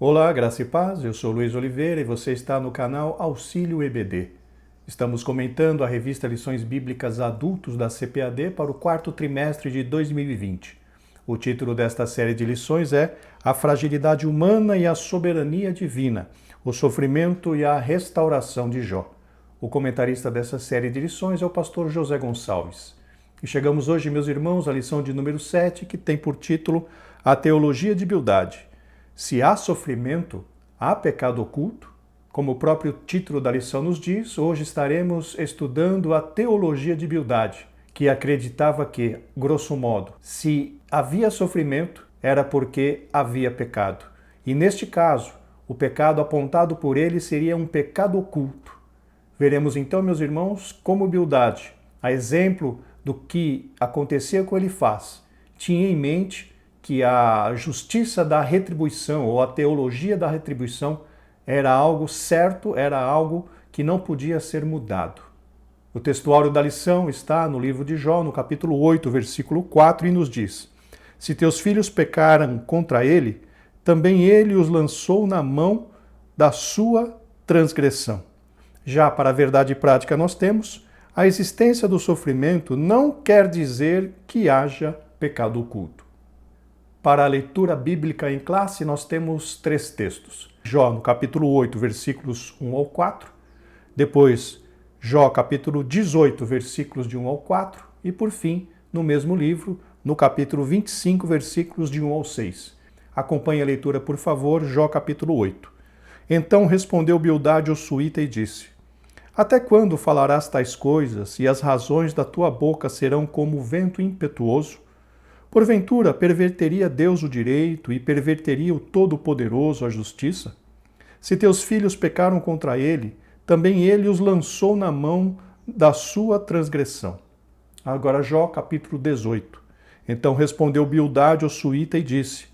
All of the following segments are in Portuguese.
Olá, graça e paz, eu sou Luiz Oliveira e você está no canal Auxílio EBD. Estamos comentando a revista Lições Bíblicas Adultos da CPAD para o quarto trimestre de 2020. O título desta série de lições é A Fragilidade Humana e a Soberania Divina, o Sofrimento e a Restauração de Jó. O comentarista dessa série de lições é o pastor José Gonçalves. E chegamos hoje, meus irmãos, à lição de número 7, que tem por título A Teologia de Bildade. Se há sofrimento, há pecado oculto? Como o próprio título da lição nos diz, hoje estaremos estudando a teologia de Bildade, que acreditava que, grosso modo, se havia sofrimento, era porque havia pecado. E neste caso, o pecado apontado por ele seria um pecado oculto. Veremos então, meus irmãos, como Bildade, a exemplo do que acontecia com Elifaz, tinha em mente que a justiça da retribuição ou a teologia da retribuição era algo certo, era algo que não podia ser mudado. O textuário da lição está no livro de Jó, no capítulo 8, versículo 4, e nos diz: Se teus filhos pecaram contra ele, também ele os lançou na mão da sua transgressão. Já para a verdade prática nós temos, a existência do sofrimento não quer dizer que haja pecado oculto. Para a leitura bíblica em classe, nós temos 3 textos. Jó, no capítulo 8, versículos 1 ao 4. Depois, Jó, capítulo 18, versículos de 1 ao 4. E, por fim, no mesmo livro, no capítulo 25, versículos de 1 ao 6. Acompanhe a leitura, por favor, Jó, capítulo 8. Então respondeu Bildade o suíta e disse: Até quando falarás tais coisas, e as razões da tua boca serão como o vento impetuoso? Porventura, perverteria Deus o direito e perverteria o Todo-Poderoso a justiça? Se teus filhos pecaram contra ele, também ele os lançou na mão da sua transgressão. Agora Jó, capítulo 18. Então respondeu Bildade o suíta e disse: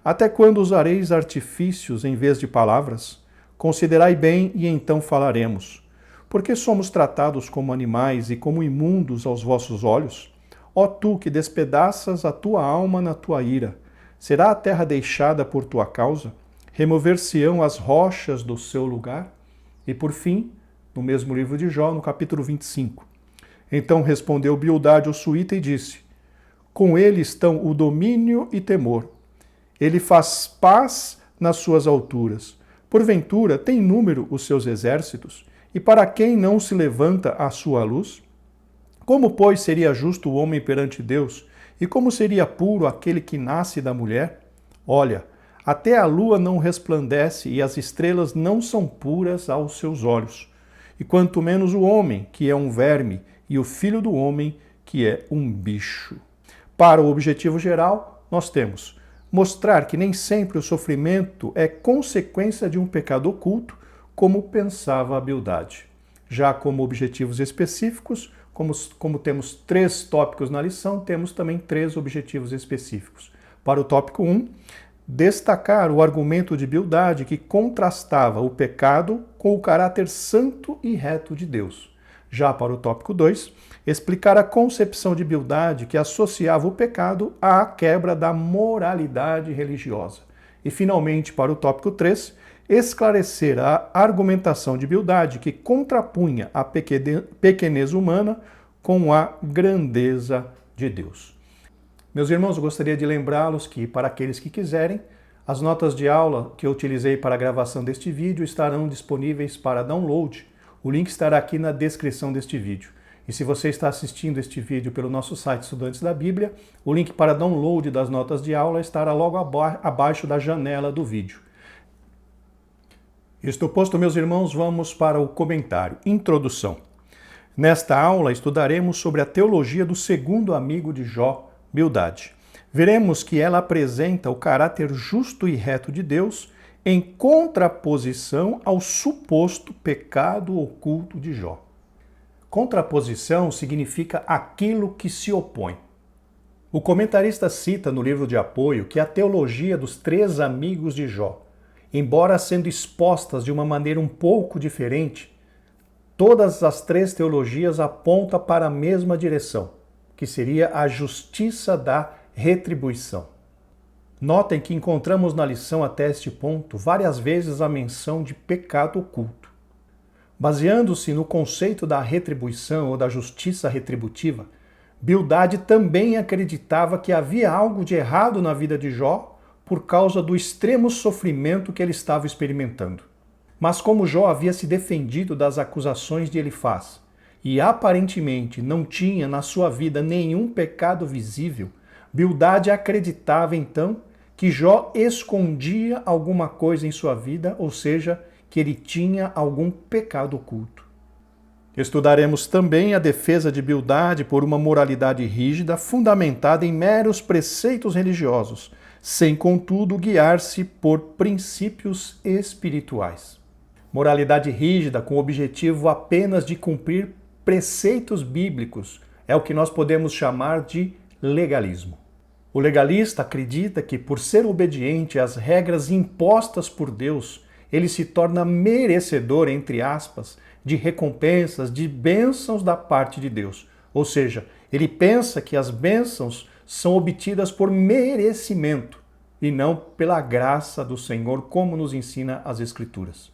Até quando usareis artifícios em vez de palavras? Considerai bem e então falaremos. Porque somos tratados como animais e como imundos aos vossos olhos? Ó tu que despedaças a tua alma na tua ira, será a terra deixada por tua causa? Remover-se-ão as rochas do seu lugar? E por fim, no mesmo livro de Jó, no capítulo 25. Então respondeu Bildade o suíta e disse: Com ele estão o domínio e temor. Ele faz paz nas suas alturas. Porventura tem número os seus exércitos? E para quem não se levanta a sua luz? Como, pois, seria justo o homem perante Deus? E como seria puro aquele que nasce da mulher? Olha, até a lua não resplandece e as estrelas não são puras aos seus olhos. E quanto menos o homem, que é um verme, e o filho do homem, que é um bicho. Para o objetivo geral, nós temos mostrar que nem sempre o sofrimento é consequência de um pecado oculto, como pensava a Bildade. Já como objetivos específicos, como temos 3 tópicos na lição, temos também 3 objetivos específicos. Para o tópico 1, destacar o argumento de Bildade que contrastava o pecado com o caráter santo e reto de Deus. Já para o tópico 2, explicar a concepção de Bildade que associava o pecado à quebra da moralidade religiosa. E, finalmente, para o tópico 3, esclarecer a argumentação de Bildade que contrapunha a pequenez humana com a grandeza de Deus. Meus irmãos, eu gostaria de lembrá-los que, para aqueles que quiserem, as notas de aula que eu utilizei para a gravação deste vídeo estarão disponíveis para download. O link estará aqui na descrição deste vídeo. E se você está assistindo este vídeo pelo nosso site Estudantes da Bíblia, o link para download das notas de aula estará logo abaixo da janela do vídeo. Isto posto, meus irmãos, vamos para o comentário. Introdução. Nesta aula estudaremos sobre a teologia do segundo amigo de Jó, Bildade. Veremos que ela apresenta o caráter justo e reto de Deus em contraposição ao suposto pecado oculto de Jó. Contraposição significa aquilo que se opõe. O comentarista cita no livro de apoio que a teologia dos 3 amigos de Jó, embora sendo expostas de uma maneira um pouco diferente, todas as 3 teologias apontam para a mesma direção, que seria a justiça da retribuição. Notem que encontramos na lição até este ponto várias vezes a menção de pecado oculto. Baseando-se no conceito da retribuição ou da justiça retributiva, Bildade também acreditava que havia algo de errado na vida de Jó por causa do extremo sofrimento que ele estava experimentando. Mas como Jó havia se defendido das acusações de Elifaz e aparentemente não tinha na sua vida nenhum pecado visível, Bildade acreditava então que Jó escondia alguma coisa em sua vida, ou seja, que ele tinha algum pecado oculto. Estudaremos também a defesa de Bildade por uma moralidade rígida fundamentada em meros preceitos religiosos, sem contudo guiar-se por princípios espirituais. Moralidade rígida com o objetivo apenas de cumprir preceitos bíblicos é o que nós podemos chamar de legalismo. O legalista acredita que, por ser obediente às regras impostas por Deus, ele se torna merecedor, entre aspas, de recompensas, de bênçãos da parte de Deus. Ou seja, ele pensa que as bênçãos são obtidas por merecimento e não pela graça do Senhor, como nos ensina as Escrituras.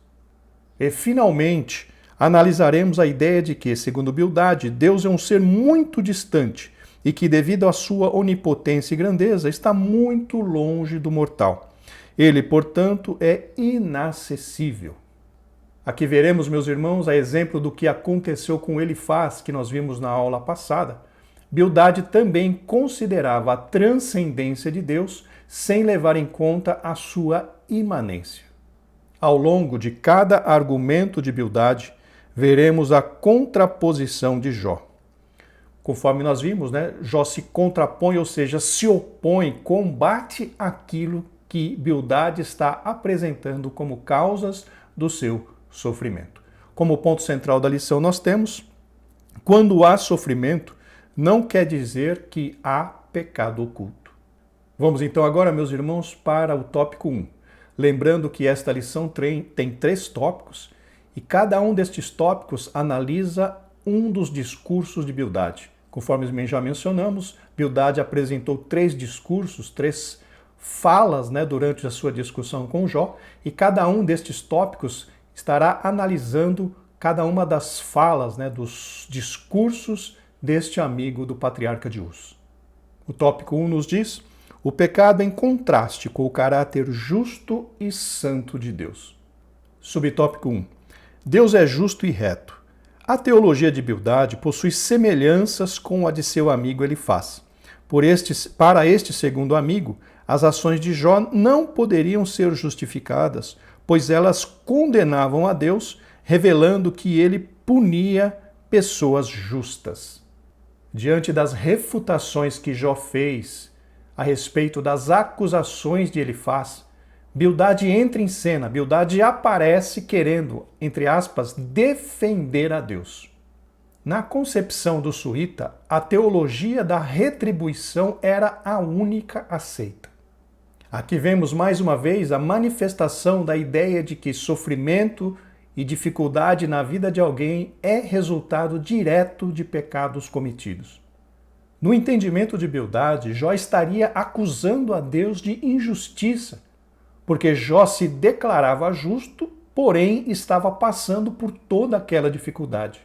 E, finalmente, analisaremos a ideia de que, segundo Bildade, Deus é um ser muito distante e que, devido à sua onipotência e grandeza, está muito longe do mortal. Ele, portanto, é inacessível. Aqui veremos, meus irmãos, a exemplo do que aconteceu com Elifaz, que nós vimos na aula passada. Bildade também considerava a transcendência de Deus sem levar em conta a sua imanência. Ao longo de cada argumento de Bildade, veremos a contraposição de Jó. Conforme nós vimos, Jó se contrapõe, ou seja, se opõe, combate aquilo que Bildade está apresentando como causas do seu sofrimento. Como ponto central da lição nós temos, quando há sofrimento, não quer dizer que há pecado oculto. Vamos então agora, meus irmãos, para o tópico 1. Lembrando que esta lição tem 3 tópicos e cada um destes tópicos analisa um dos discursos de Bildade. Conforme já mencionamos, Bildade apresentou 3 discursos, 3 falas durante a sua discussão com Jó, e cada um destes tópicos estará analisando cada uma das falas, dos discursos deste amigo do patriarca de Uz. O tópico 1 nos diz: o pecado em contraste com o caráter justo e santo de Deus. Subtópico 1. Deus é justo e reto. A teologia de Bildade possui semelhanças com a de seu amigo Elifaz. Para este segundo amigo, as ações de Jó não poderiam ser justificadas, pois elas condenavam a Deus, revelando que ele punia pessoas justas. Diante das refutações que Jó fez a respeito das acusações de Elifaz, Bildade entra em cena, Bildade aparece querendo, entre aspas, defender a Deus. Na concepção do suíta, a teologia da retribuição era a única aceita. Aqui vemos mais uma vez a manifestação da ideia de que sofrimento e dificuldade na vida de alguém é resultado direto de pecados cometidos. No entendimento de Bildade, Jó estaria acusando a Deus de injustiça, porque Jó se declarava justo, porém estava passando por toda aquela dificuldade.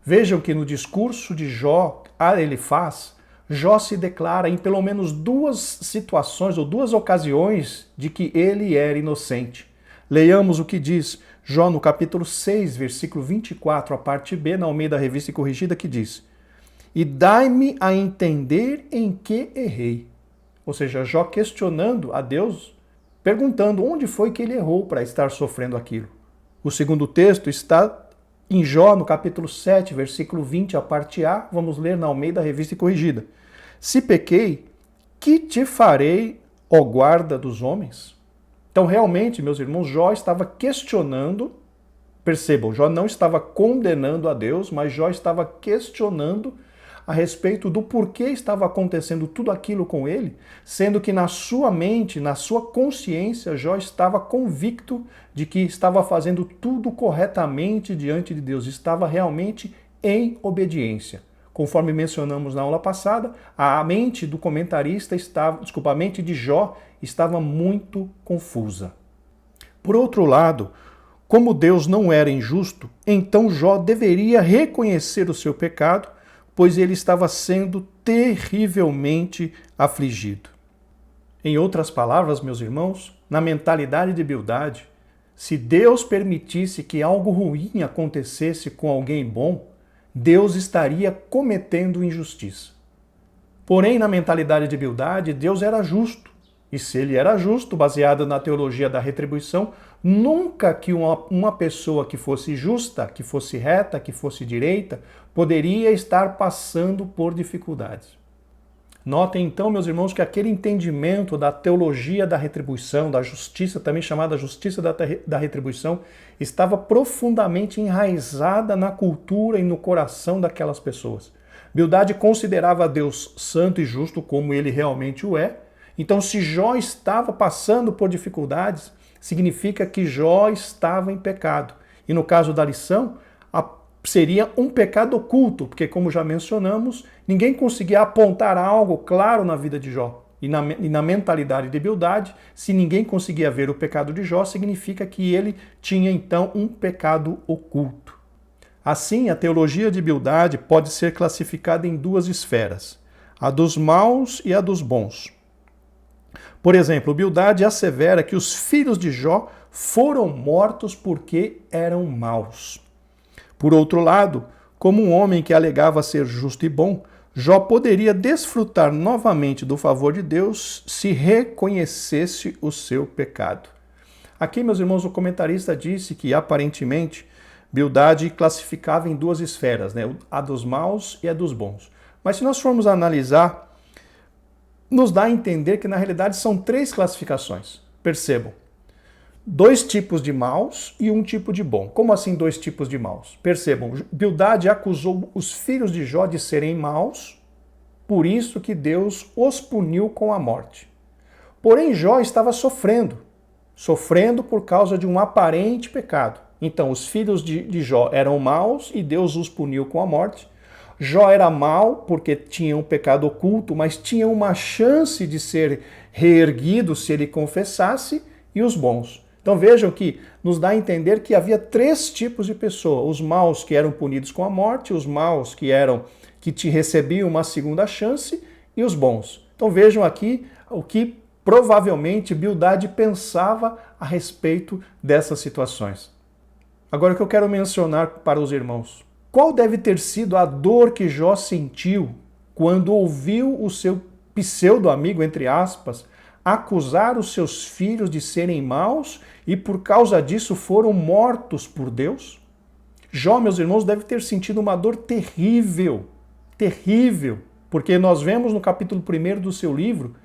Vejam que no discurso de Jó a Elifaz, Jó se declara em pelo menos 2 situações ou 2 ocasiões de que ele era inocente. Leiamos o que diz Jó no capítulo 6, versículo 24, a parte B, na Almeida Revista e Corrigida, que diz: "E dai-me a entender em que errei." Ou seja, Jó questionando a Deus, perguntando onde foi que ele errou para estar sofrendo aquilo. O segundo texto está em Jó, no capítulo 7, versículo 20, a parte A, vamos ler na Almeida Revista e Corrigida. "Se pequei, que te farei, ó guarda dos homens?" Então, realmente, meus irmãos, Jó estava questionando, percebam, Jó não estava condenando a Deus, mas Jó estava questionando a respeito do porquê estava acontecendo tudo aquilo com ele, sendo que na sua mente, na sua consciência, Jó estava convicto de que estava fazendo tudo corretamente diante de Deus, estava realmente em obediência. Conforme mencionamos na aula passada, a mente do comentarista a mente de Jó estava muito confusa. Por outro lado, como Deus não era injusto, então Jó deveria reconhecer o seu pecado, pois ele estava sendo terrivelmente afligido. Em outras palavras, meus irmãos, na mentalidade de Bildade, se Deus permitisse que algo ruim acontecesse com alguém bom, Deus estaria cometendo injustiça. Porém, na mentalidade de Bildade, Deus era justo. E se ele era justo, baseado na teologia da retribuição, nunca que uma pessoa que fosse justa, que fosse reta, que fosse direita, poderia estar passando por dificuldades. Notem então, meus irmãos, que aquele entendimento da teologia da retribuição, da justiça, também chamada justiça da retribuição, estava profundamente enraizada na cultura e no coração daquelas pessoas. Bildade considerava Deus santo e justo como ele realmente o é. Então, se Jó estava passando por dificuldades, significa que Jó estava em pecado. E no caso da lição, seria um pecado oculto, porque, como já mencionamos, ninguém conseguia apontar algo claro na vida de Jó. E na mentalidade de Bildade, se ninguém conseguia ver o pecado de Jó, significa que ele tinha, então, um pecado oculto. Assim, a teologia de Bildade pode ser classificada em duas esferas, a dos maus e a dos bons. Por exemplo, Bildade assevera que os filhos de Jó foram mortos porque eram maus. Por outro lado, como um homem que alegava ser justo e bom, Jó poderia desfrutar novamente do favor de Deus se reconhecesse o seu pecado. Aqui, meus irmãos, o comentarista disse que, aparentemente, Bildade classificava em duas esferas, né? A dos maus e a dos bons. Mas se nós formos analisar, nos dá a entender que, na realidade, são três classificações. Percebam. 2 tipos de maus e um tipo de bom. Como assim 2 tipos de maus? Percebam, Bildade acusou os filhos de Jó de serem maus, por isso que Deus os puniu com a morte. Porém, Jó estava sofrendo por causa de um aparente pecado. Então, os filhos de Jó eram maus e Deus os puniu com a morte. Jó era mau porque tinha um pecado oculto, mas tinha uma chance de ser reerguido se ele confessasse, e os bons. Então vejam que nos dá a entender que havia 3 tipos de pessoa: os maus que eram punidos com a morte, os maus que recebiam uma segunda chance, e os bons. Então vejam aqui o que provavelmente Bildade pensava a respeito dessas situações. Agora o que eu quero mencionar para os irmãos: qual deve ter sido a dor que Jó sentiu quando ouviu o seu pseudo-amigo, entre aspas, acusar os seus filhos de serem maus e por causa disso foram mortos por Deus? Jó, meus irmãos, deve ter sentido uma dor terrível, terrível, porque nós vemos no capítulo 1 do seu livro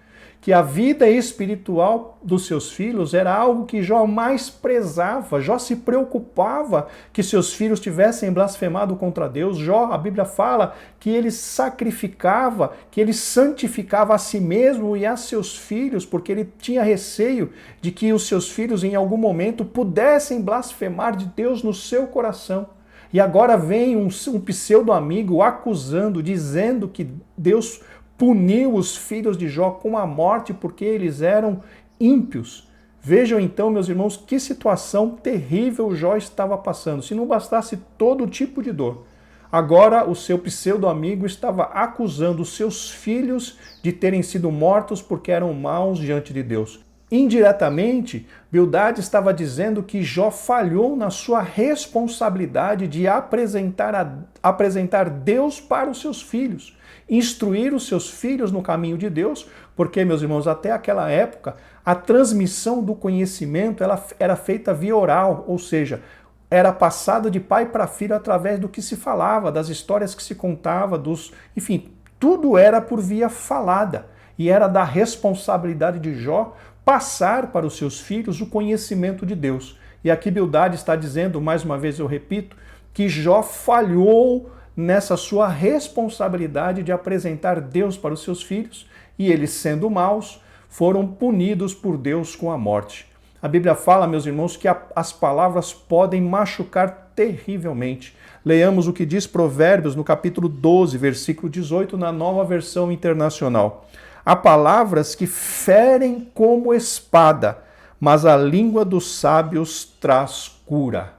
que a vida espiritual dos seus filhos era algo que Jó mais prezava. Jó se preocupava que seus filhos tivessem blasfemado contra Deus. Jó, a Bíblia fala que ele sacrificava, que ele santificava a si mesmo e a seus filhos, porque ele tinha receio de que os seus filhos em algum momento pudessem blasfemar de Deus no seu coração. E agora vem um pseudo-amigo acusando, dizendo que Deus puniu os filhos de Jó com a morte porque eles eram ímpios. Vejam então, meus irmãos, que situação terrível Jó estava passando. Se não bastasse todo tipo de dor, agora o seu pseudo-amigo estava acusando os seus filhos de terem sido mortos porque eram maus diante de Deus. Indiretamente, Bildade estava dizendo que Jó falhou na sua responsabilidade de apresentar Deus para os seus filhos, instruir os seus filhos no caminho de Deus, porque, meus irmãos, até aquela época, a transmissão do conhecimento ela era feita via oral, ou seja, era passada de pai para filho através do que se falava, das histórias que se contava, enfim, tudo era por via falada, e era da responsabilidade de Jó passar para os seus filhos o conhecimento de Deus. E aqui Bildade está dizendo, mais uma vez eu repito, que Jó falhou nessa sua responsabilidade de apresentar Deus para os seus filhos, e eles, sendo maus, foram punidos por Deus com a morte. A Bíblia fala, meus irmãos, que as palavras podem machucar terrivelmente. Leiamos o que diz Provérbios no capítulo 12, versículo 18, na Nova Versão Internacional. Há palavras que ferem como espada, mas a língua dos sábios traz cura.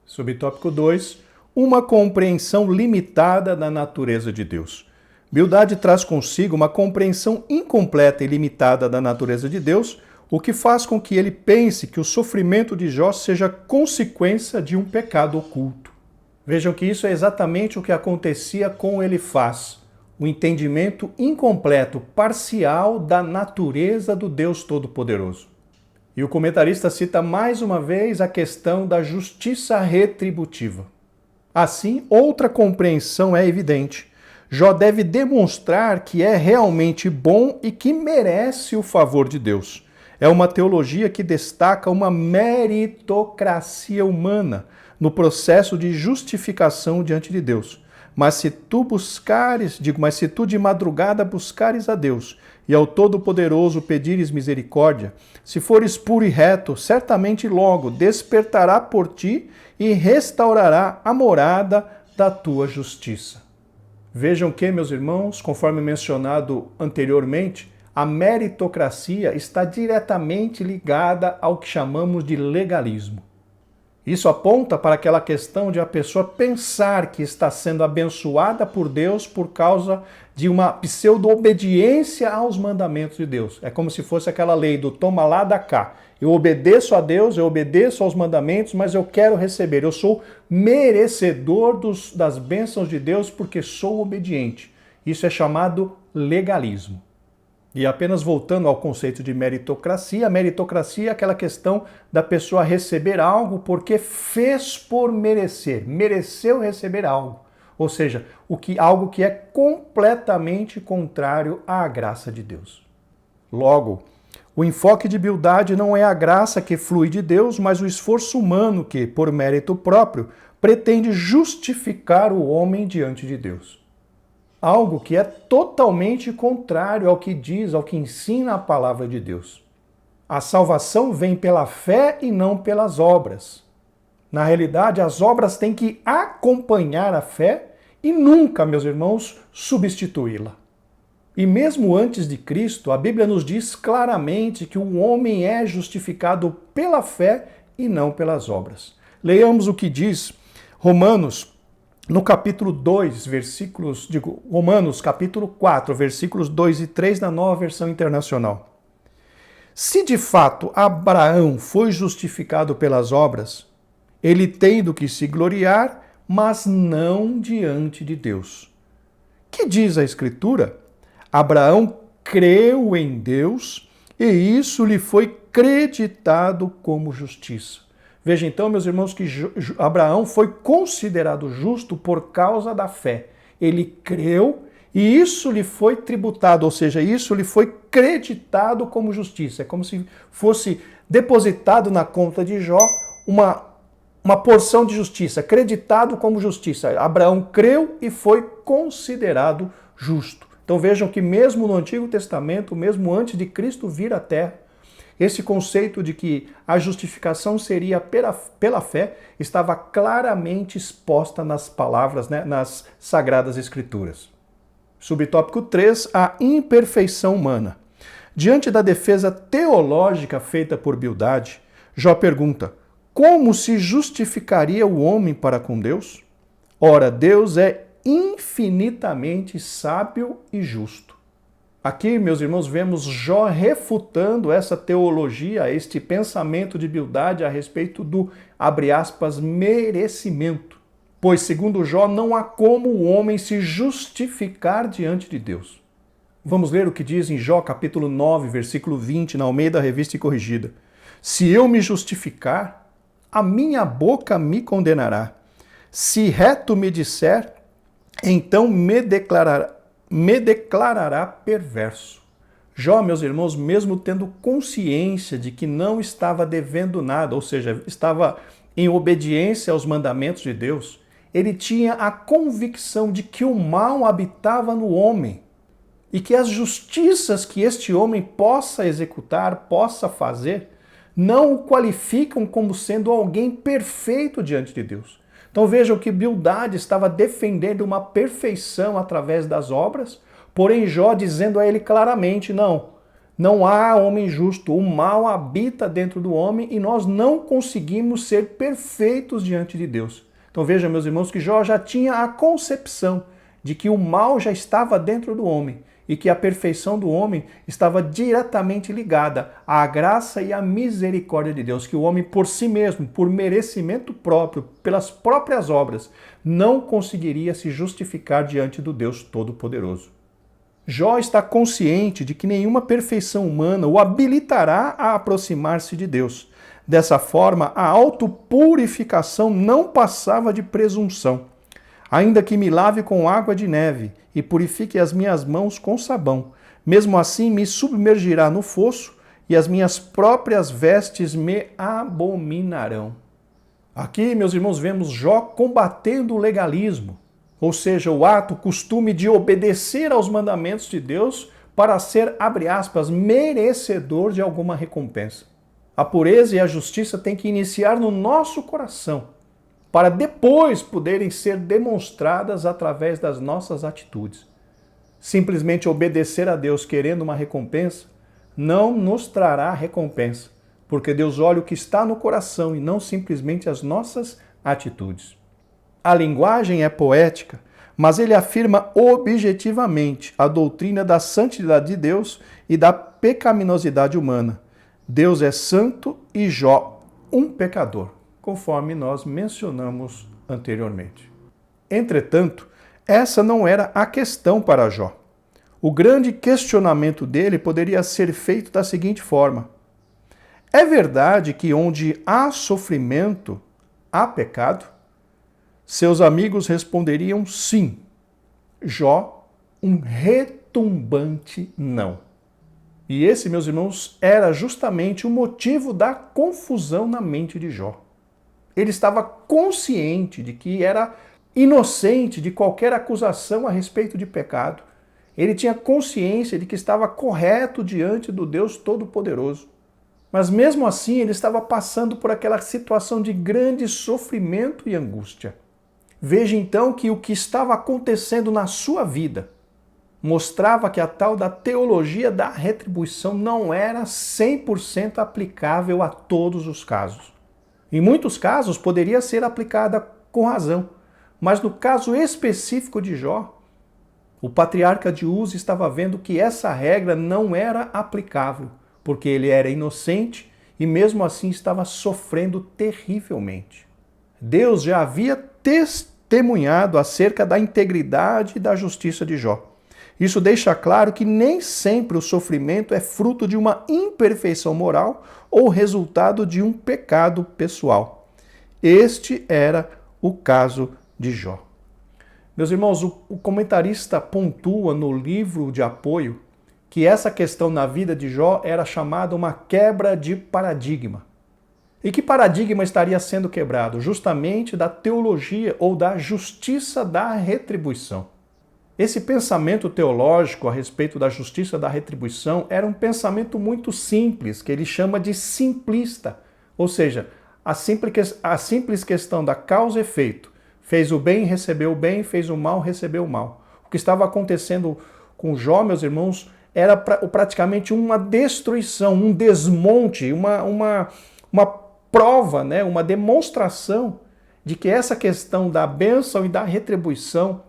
Subtópico 2. Uma compreensão limitada da natureza de Deus. Bildade traz consigo uma compreensão incompleta e limitada da natureza de Deus, o que faz com que ele pense que o sofrimento de Jó seja consequência de um pecado oculto. Vejam que isso é exatamente o que acontecia com Elifaz, o entendimento incompleto, parcial da natureza do Deus Todo-Poderoso. E o comentarista cita mais uma vez a questão da justiça retributiva. Assim, outra compreensão é evidente. Jó deve demonstrar que é realmente bom e que merece o favor de Deus. É uma teologia que destaca uma meritocracia humana no processo de justificação diante de Deus. Mas se tu de madrugada buscares a Deus e ao Todo-Poderoso pedires misericórdia, se fores puro e reto, certamente logo despertará por ti e restaurará a morada da tua justiça. Vejam que, meus irmãos, conforme mencionado anteriormente, a meritocracia está diretamente ligada ao que chamamos de legalismo. Isso aponta para aquela questão de a pessoa pensar que está sendo abençoada por Deus por causa de uma pseudo-obediência aos mandamentos de Deus. É como se fosse aquela lei do toma lá, dá cá. Eu obedeço a Deus, eu obedeço aos mandamentos, mas eu quero receber. Eu sou merecedor das bênçãos de Deus porque sou obediente. Isso é chamado legalismo. E apenas voltando ao conceito de meritocracia, a meritocracia é aquela questão da pessoa receber algo porque fez por merecer, mereceu receber algo. Ou seja, algo que é completamente contrário à graça de Deus. Logo, o enfoque de Bildade não é a graça que flui de Deus, mas o esforço humano que, por mérito próprio, pretende justificar o homem diante de Deus. Algo que é totalmente contrário ao que diz, ao que ensina a palavra de Deus. A salvação vem pela fé e não pelas obras. Na realidade, as obras têm que acompanhar a fé e nunca, meus irmãos, substituí-la. E mesmo antes de Cristo, a Bíblia nos diz claramente que o homem é justificado pela fé e não pelas obras. Leiamos o que diz Romanos, no capítulo 2, Romanos capítulo 4, versículos 2 e 3 na Nova Versão Internacional. Se de fato Abraão foi justificado pelas obras, ele tem do que se gloriar, mas não diante de Deus. Que diz a Escritura? Abraão creu em Deus e isso lhe foi creditado como justiça. Veja então, meus irmãos, que Abraão foi considerado justo por causa da fé. Ele creu e isso lhe foi tributado, ou seja, isso lhe foi creditado como justiça. É como se fosse depositado na conta de Jó uma porção de justiça, creditado como justiça. Abraão creu e foi considerado justo. Então vejam que mesmo no Antigo Testamento, mesmo antes de Cristo vir à Terra, esse conceito de que a justificação seria pela fé estava claramente exposta nas palavras, nas Sagradas Escrituras. Subtópico 3, a imperfeição humana. Diante da defesa teológica feita por Bildade, Jó pergunta: como se justificaria o homem para com Deus? Ora, Deus é infinitamente sábio e justo. Aqui, meus irmãos, vemos Jó refutando essa teologia, este pensamento de Bildade a respeito do, abre aspas, merecimento. Pois, segundo Jó, não há como o homem se justificar diante de Deus. Vamos ler o que diz em Jó, capítulo 9, versículo 20, na Almeida Revista e Corrigida. Se eu me justificar, a minha boca me condenará. Se reto me disser, então me declarará perverso. Jó, meus irmãos, mesmo tendo consciência de que não estava devendo nada, ou seja, estava em obediência aos mandamentos de Deus, ele tinha a convicção de que o mal habitava no homem e que as justiças que este homem possa executar, possa fazer, não o qualificam como sendo alguém perfeito diante de Deus. Então vejam que Bildade estava defendendo uma perfeição através das obras, porém Jó dizendo a ele claramente, não há homem justo, o mal habita dentro do homem e nós não conseguimos ser perfeitos diante de Deus. Então vejam, meus irmãos, que Jó já tinha a concepção de que o mal já estava dentro do homem e que a perfeição do homem estava diretamente ligada à graça e à misericórdia de Deus, que o homem por si mesmo, por merecimento próprio, pelas próprias obras, não conseguiria se justificar diante do Deus Todo-Poderoso. Jó está consciente de que nenhuma perfeição humana o habilitará a aproximar-se de Deus. Dessa forma, a autopurificação não passava de presunção. Ainda que me lave com água de neve e purifique as minhas mãos com sabão, mesmo assim me submergirá no fosso e as minhas próprias vestes me abominarão. Aqui, meus irmãos, vemos Jó combatendo o legalismo, ou seja, o ato, o costume de obedecer aos mandamentos de Deus para ser, abre aspas, merecedor de alguma recompensa. A pureza e a justiça têm que iniciar no nosso coração, para depois poderem ser demonstradas através das nossas atitudes. Simplesmente obedecer a Deus querendo uma recompensa não nos trará recompensa, porque Deus olha o que está no coração e não simplesmente as nossas atitudes. A linguagem é poética, mas ele afirma objetivamente a doutrina da santidade de Deus e da pecaminosidade humana. Deus é santo e Jó um pecador, conforme nós mencionamos anteriormente. Entretanto, essa não era a questão para Jó. O grande questionamento dele poderia ser feito da seguinte forma: é verdade que onde há sofrimento, há pecado? Seus amigos responderiam sim. Jó, um retumbante não. E esse, meus irmãos, era justamente o motivo da confusão na mente de Jó. Ele estava consciente de que era inocente de qualquer acusação a respeito de pecado. Ele tinha consciência de que estava correto diante do Deus Todo-Poderoso. Mas mesmo assim, ele estava passando por aquela situação de grande sofrimento e angústia. Veja então que o que estava acontecendo na sua vida mostrava que a tal da teologia da retribuição não era 100% aplicável a todos os casos. Em muitos casos poderia ser aplicada com razão, mas no caso específico de Jó, o patriarca de Uz estava vendo que essa regra não era aplicável, porque ele era inocente e mesmo assim estava sofrendo terrivelmente. Deus já havia testemunhado acerca da integridade e da justiça de Jó. Isso deixa claro que nem sempre o sofrimento é fruto de uma imperfeição moral ou resultado de um pecado pessoal. Este era o caso de Jó. Meus irmãos, o comentarista pontua no livro de apoio que essa questão na vida de Jó era chamada uma quebra de paradigma. E que paradigma estaria sendo quebrado? Justamente da teologia ou da justiça da retribuição. Esse pensamento teológico a respeito da justiça da retribuição era um pensamento muito simples, que ele chama de simplista. Ou seja, a simples questão da causa e efeito. Fez o bem, recebeu o bem, fez o mal, recebeu o mal. O que estava acontecendo com Jó, meus irmãos, era praticamente uma destruição, um desmonte, uma prova, né? Uma demonstração de que essa questão da bênção e da retribuição,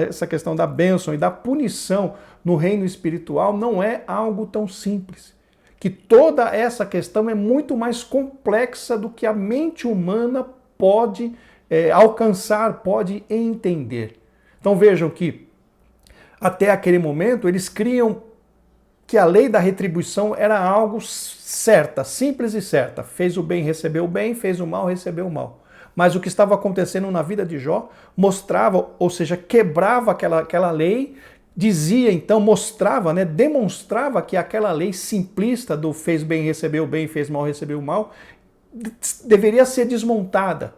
essa questão da bênção e da punição no reino espiritual não é algo tão simples. Que toda essa questão é muito mais complexa do que a mente humana pode alcançar, pode entender. Então vejam que até aquele momento eles criam que a lei da retribuição era algo certa, simples e certa. Fez o bem, recebeu o bem, fez o mal, recebeu o mal. Mas o que estava acontecendo na vida de Jó mostrava, ou seja, quebrava aquela lei, dizia então, mostrava, né, demonstrava que aquela lei simplista do fez bem, recebeu bem, fez mal, recebeu mal, deveria ser desmontada.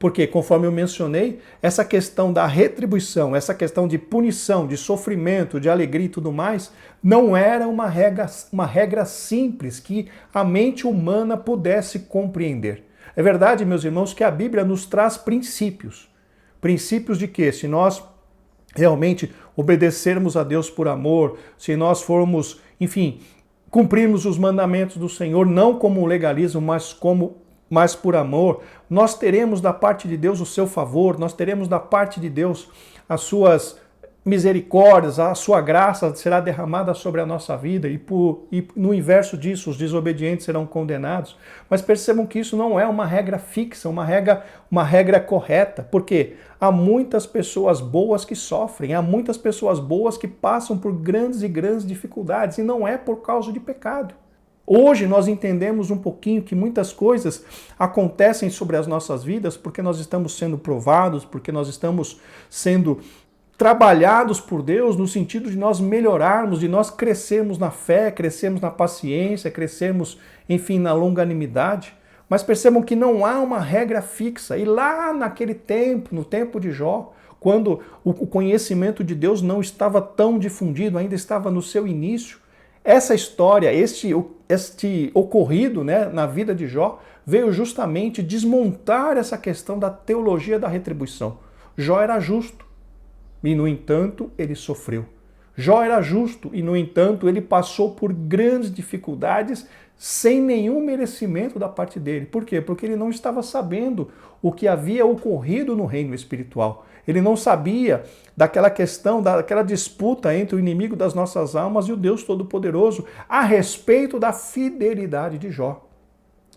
Porque, conforme eu mencionei, essa questão da retribuição, essa questão de punição, de sofrimento, de alegria e tudo mais, não era uma regra simples que a mente humana pudesse compreender. É verdade, meus irmãos, que a Bíblia nos traz princípios. Princípios de que, se nós realmente obedecermos a Deus por amor, se nós formos, enfim, cumprirmos os mandamentos do Senhor, não como legalismo, mas por amor, nós teremos da parte de Deus o seu favor, nós teremos da parte de Deus as suas misericórdias, a sua graça será derramada sobre a nossa vida e no inverso disso os desobedientes serão condenados. Mas percebam que isso não é uma regra fixa, uma regra correta, porque há muitas pessoas boas que sofrem, há muitas pessoas boas que passam por grandes e grandes dificuldades e não é por causa de pecado. Hoje nós entendemos um pouquinho que muitas coisas acontecem sobre as nossas vidas porque nós estamos sendo provados, porque nós estamos sendo trabalhados por Deus no sentido de nós melhorarmos, de nós crescermos na fé, crescermos na paciência, crescermos, enfim, na longanimidade. Mas percebam que não há uma regra fixa. E lá naquele tempo, no tempo de Jó, quando o conhecimento de Deus não estava tão difundido, ainda estava no seu início, essa história, este ocorrido, né, na vida de Jó, veio justamente desmontar essa questão da teologia da retribuição. Jó era justo e, no entanto, ele sofreu. Jó era justo e, no entanto, ele passou por grandes dificuldades sem nenhum merecimento da parte dele. Por quê? Porque ele não estava sabendo o que havia ocorrido no reino espiritual. Ele não sabia daquela questão, daquela disputa entre o inimigo das nossas almas e o Deus Todo-Poderoso a respeito da fidelidade de Jó.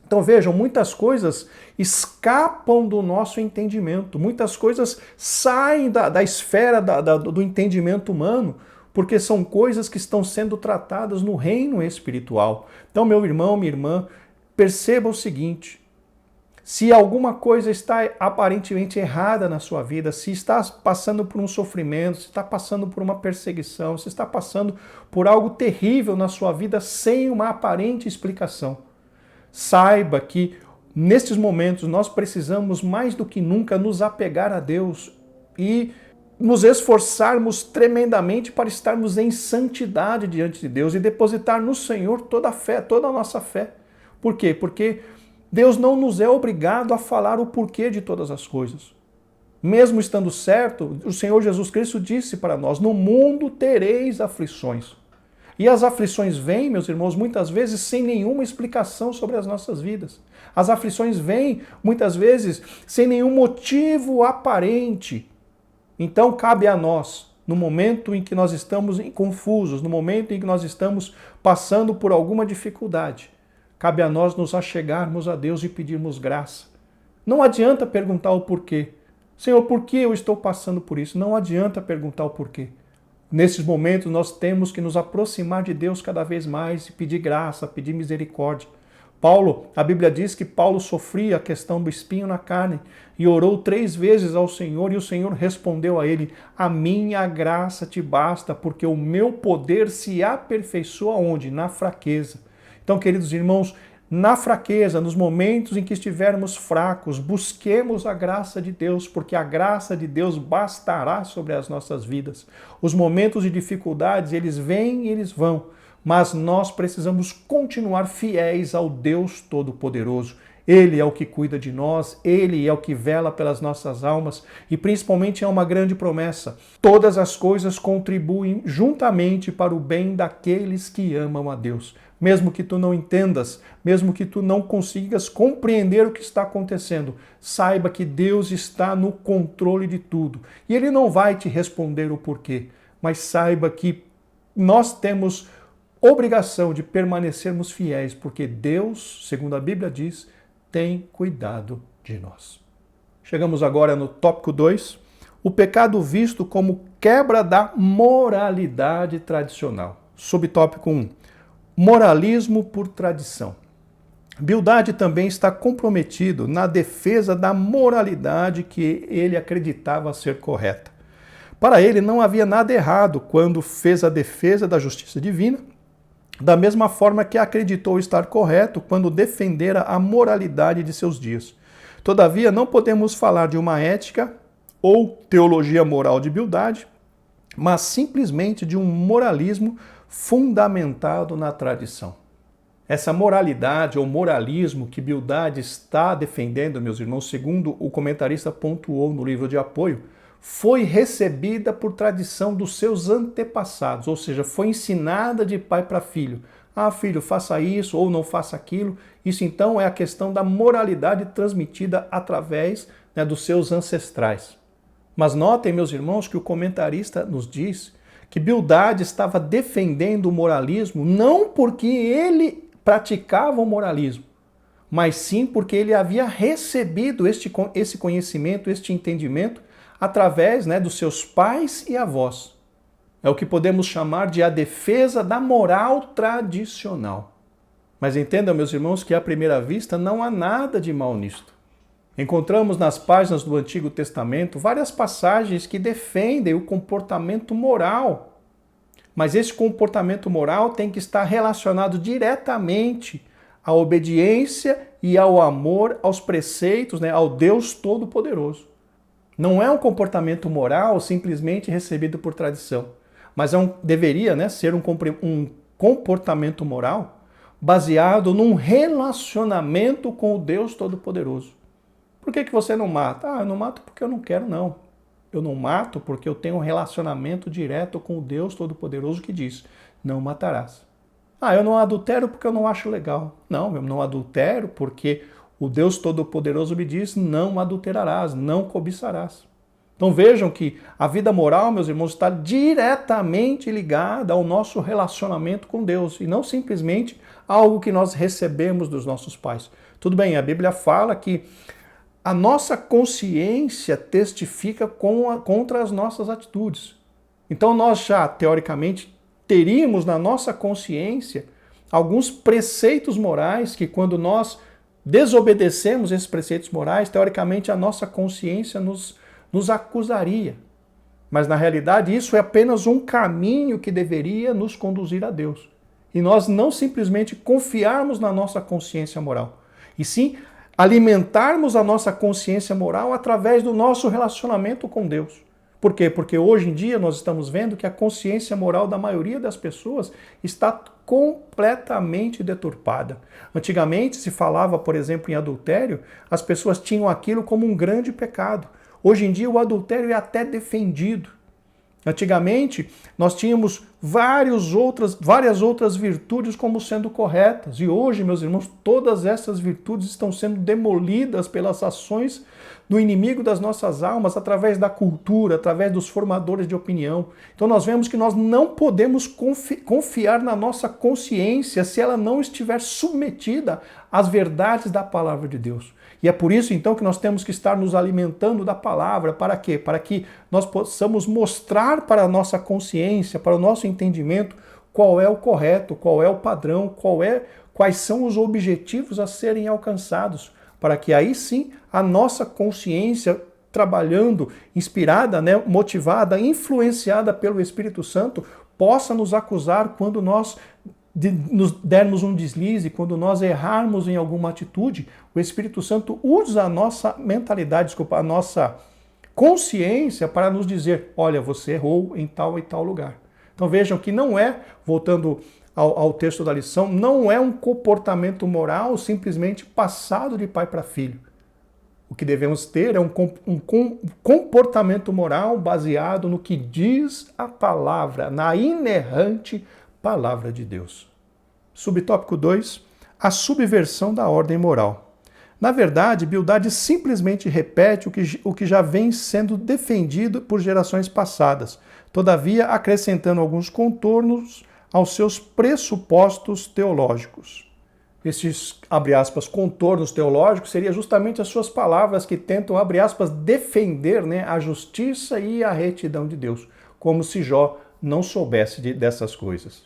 Então vejam, muitas coisas escapam do nosso entendimento, muitas coisas saem da esfera do entendimento humano, porque são coisas que estão sendo tratadas no reino espiritual. Então, meu irmão, minha irmã, perceba o seguinte: se alguma coisa está aparentemente errada na sua vida, se está passando por um sofrimento, se está passando por uma perseguição, se está passando por algo terrível na sua vida sem uma aparente explicação, saiba que nestes momentos nós precisamos mais do que nunca nos apegar a Deus e nos esforçarmos tremendamente para estarmos em santidade diante de Deus e depositar no Senhor toda a fé, toda a nossa fé. Por quê? Porque Deus não nos é obrigado a falar o porquê de todas as coisas. Mesmo estando certo, o Senhor Jesus Cristo disse para nós: no mundo tereis aflições. E as aflições vêm, meus irmãos, muitas vezes sem nenhuma explicação sobre as nossas vidas. As aflições vêm, muitas vezes, sem nenhum motivo aparente. Então, cabe a nós, no momento em que nós estamos confusos, no momento em que nós estamos passando por alguma dificuldade, cabe a nós nos achegarmos a Deus e pedirmos graça. Não adianta perguntar o porquê. Senhor, por que eu estou passando por isso? Não adianta perguntar o porquê. Nesses momentos nós temos que nos aproximar de Deus cada vez mais e pedir graça, pedir misericórdia. A Bíblia diz que Paulo sofria a questão do espinho na carne e orou 3 vezes ao Senhor e o Senhor respondeu a ele: a minha graça te basta, porque o meu poder se aperfeiçoa onde? Na fraqueza. Então, queridos irmãos, na fraqueza, nos momentos em que estivermos fracos, busquemos a graça de Deus, porque a graça de Deus bastará sobre as nossas vidas. Os momentos de dificuldades, eles vêm e eles vão, mas nós precisamos continuar fiéis ao Deus Todo-Poderoso. Ele é o que cuida de nós, Ele é o que vela pelas nossas almas e principalmente é uma grande promessa: todas as coisas contribuem juntamente para o bem daqueles que amam a Deus. Mesmo que tu não entendas, mesmo que tu não consigas compreender o que está acontecendo, saiba que Deus está no controle de tudo. E Ele não vai te responder o porquê, mas saiba que nós temos obrigação de permanecermos fiéis, porque Deus, segundo a Bíblia diz, tem cuidado de nós. Chegamos agora no tópico 2, o pecado visto como quebra da moralidade tradicional. Subtópico 1, moralismo por tradição. Bildad também está comprometido na defesa da moralidade que ele acreditava ser correta. Para ele não havia nada errado quando fez a defesa da justiça divina, da mesma forma que acreditou estar correto quando defendera a moralidade de seus dias. Todavia, não podemos falar de uma ética ou teologia moral de Bildade, mas simplesmente de um moralismo fundamentado na tradição. Essa moralidade ou moralismo que Bildade está defendendo, meus irmãos, segundo o comentarista pontuou no livro de apoio, foi recebida por tradição dos seus antepassados, ou seja, foi ensinada de pai para filho. Ah, filho, faça isso ou não faça aquilo. Isso então é a questão da moralidade transmitida através, dos seus ancestrais. Mas notem, meus irmãos, que o comentarista nos diz que Bildade estava defendendo o moralismo não porque ele praticava o moralismo, mas sim porque ele havia recebido esse conhecimento, este entendimento, através dos seus pais e avós. É o que podemos chamar de a defesa da moral tradicional. Mas entendam, meus irmãos, que à primeira vista não há nada de mal nisto. Encontramos nas páginas do Antigo Testamento várias passagens que defendem o comportamento moral. Mas esse comportamento moral tem que estar relacionado diretamente à obediência e ao amor aos preceitos, ao Deus Todo-Poderoso. Não é um comportamento moral simplesmente recebido por tradição, mas deveria ser um comportamento moral baseado num relacionamento com o Deus Todo-Poderoso. Por que você não mata? Eu não mato porque eu não quero, não. Eu não mato porque eu tenho um relacionamento direto com o Deus Todo-Poderoso que diz, não matarás. Eu não adultero porque eu não acho legal. Não, eu não adultero porque o Deus Todo-Poderoso me diz, não adulterarás, não cobiçarás. Então vejam que a vida moral, meus irmãos, está diretamente ligada ao nosso relacionamento com Deus e não simplesmente algo que nós recebemos dos nossos pais. Tudo bem, a Bíblia fala que a nossa consciência testifica contra as nossas atitudes. Então nós já, teoricamente, teríamos na nossa consciência alguns preceitos morais que quando nós desobedecemos esses preceitos morais, teoricamente a nossa consciência nos acusaria. Mas na realidade isso é apenas um caminho que deveria nos conduzir a Deus. E nós não simplesmente confiarmos na nossa consciência moral, e sim alimentarmos a nossa consciência moral através do nosso relacionamento com Deus. Por quê? Porque hoje em dia nós estamos vendo que a consciência moral da maioria das pessoas está completamente deturpada. Antigamente se falava, por exemplo, em adultério, as pessoas tinham aquilo como um grande pecado. Hoje em dia o adultério é até defendido. Antigamente nós tínhamos várias outras virtudes como sendo corretas. E hoje, meus irmãos, todas essas virtudes estão sendo demolidas pelas ações do inimigo das nossas almas, através da cultura, através dos formadores de opinião. Então nós vemos que nós não podemos confiar na nossa consciência se ela não estiver submetida às verdades da palavra de Deus. E é por isso, então, que nós temos que estar nos alimentando da palavra. Para quê? Para que nós possamos mostrar para a nossa consciência, para o nosso entendimento, qual é o correto, qual é o padrão, quais são os objetivos a serem alcançados. Para que aí sim a nossa consciência, trabalhando, inspirada, motivada, influenciada pelo Espírito Santo, possa nos acusar quando nós nos dermos um deslize, quando nós errarmos em alguma atitude. O Espírito Santo usa a nossa mentalidade, a nossa consciência para nos dizer, olha, você errou em tal e tal lugar. Então vejam que não é, voltando ao texto da lição, não é um comportamento moral simplesmente passado de pai para filho. O que devemos ter é um comportamento moral baseado no que diz a palavra, na inerrante palavra de Deus. Subtópico 2, a subversão da ordem moral. Na verdade, Bildade simplesmente repete o que já vem sendo defendido por gerações passadas, todavia acrescentando alguns contornos aos seus pressupostos teológicos. Esses, abre aspas, contornos teológicos seriam justamente as suas palavras que tentam, abre aspas, defender a justiça e a retidão de Deus, como se Jó não soubesse dessas coisas.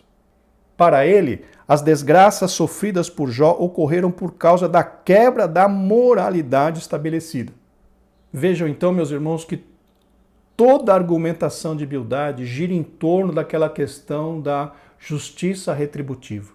Para ele, as desgraças sofridas por Jó ocorreram por causa da quebra da moralidade estabelecida. Vejam então, meus irmãos, que toda a argumentação de Bildade gira em torno daquela questão da justiça retributiva.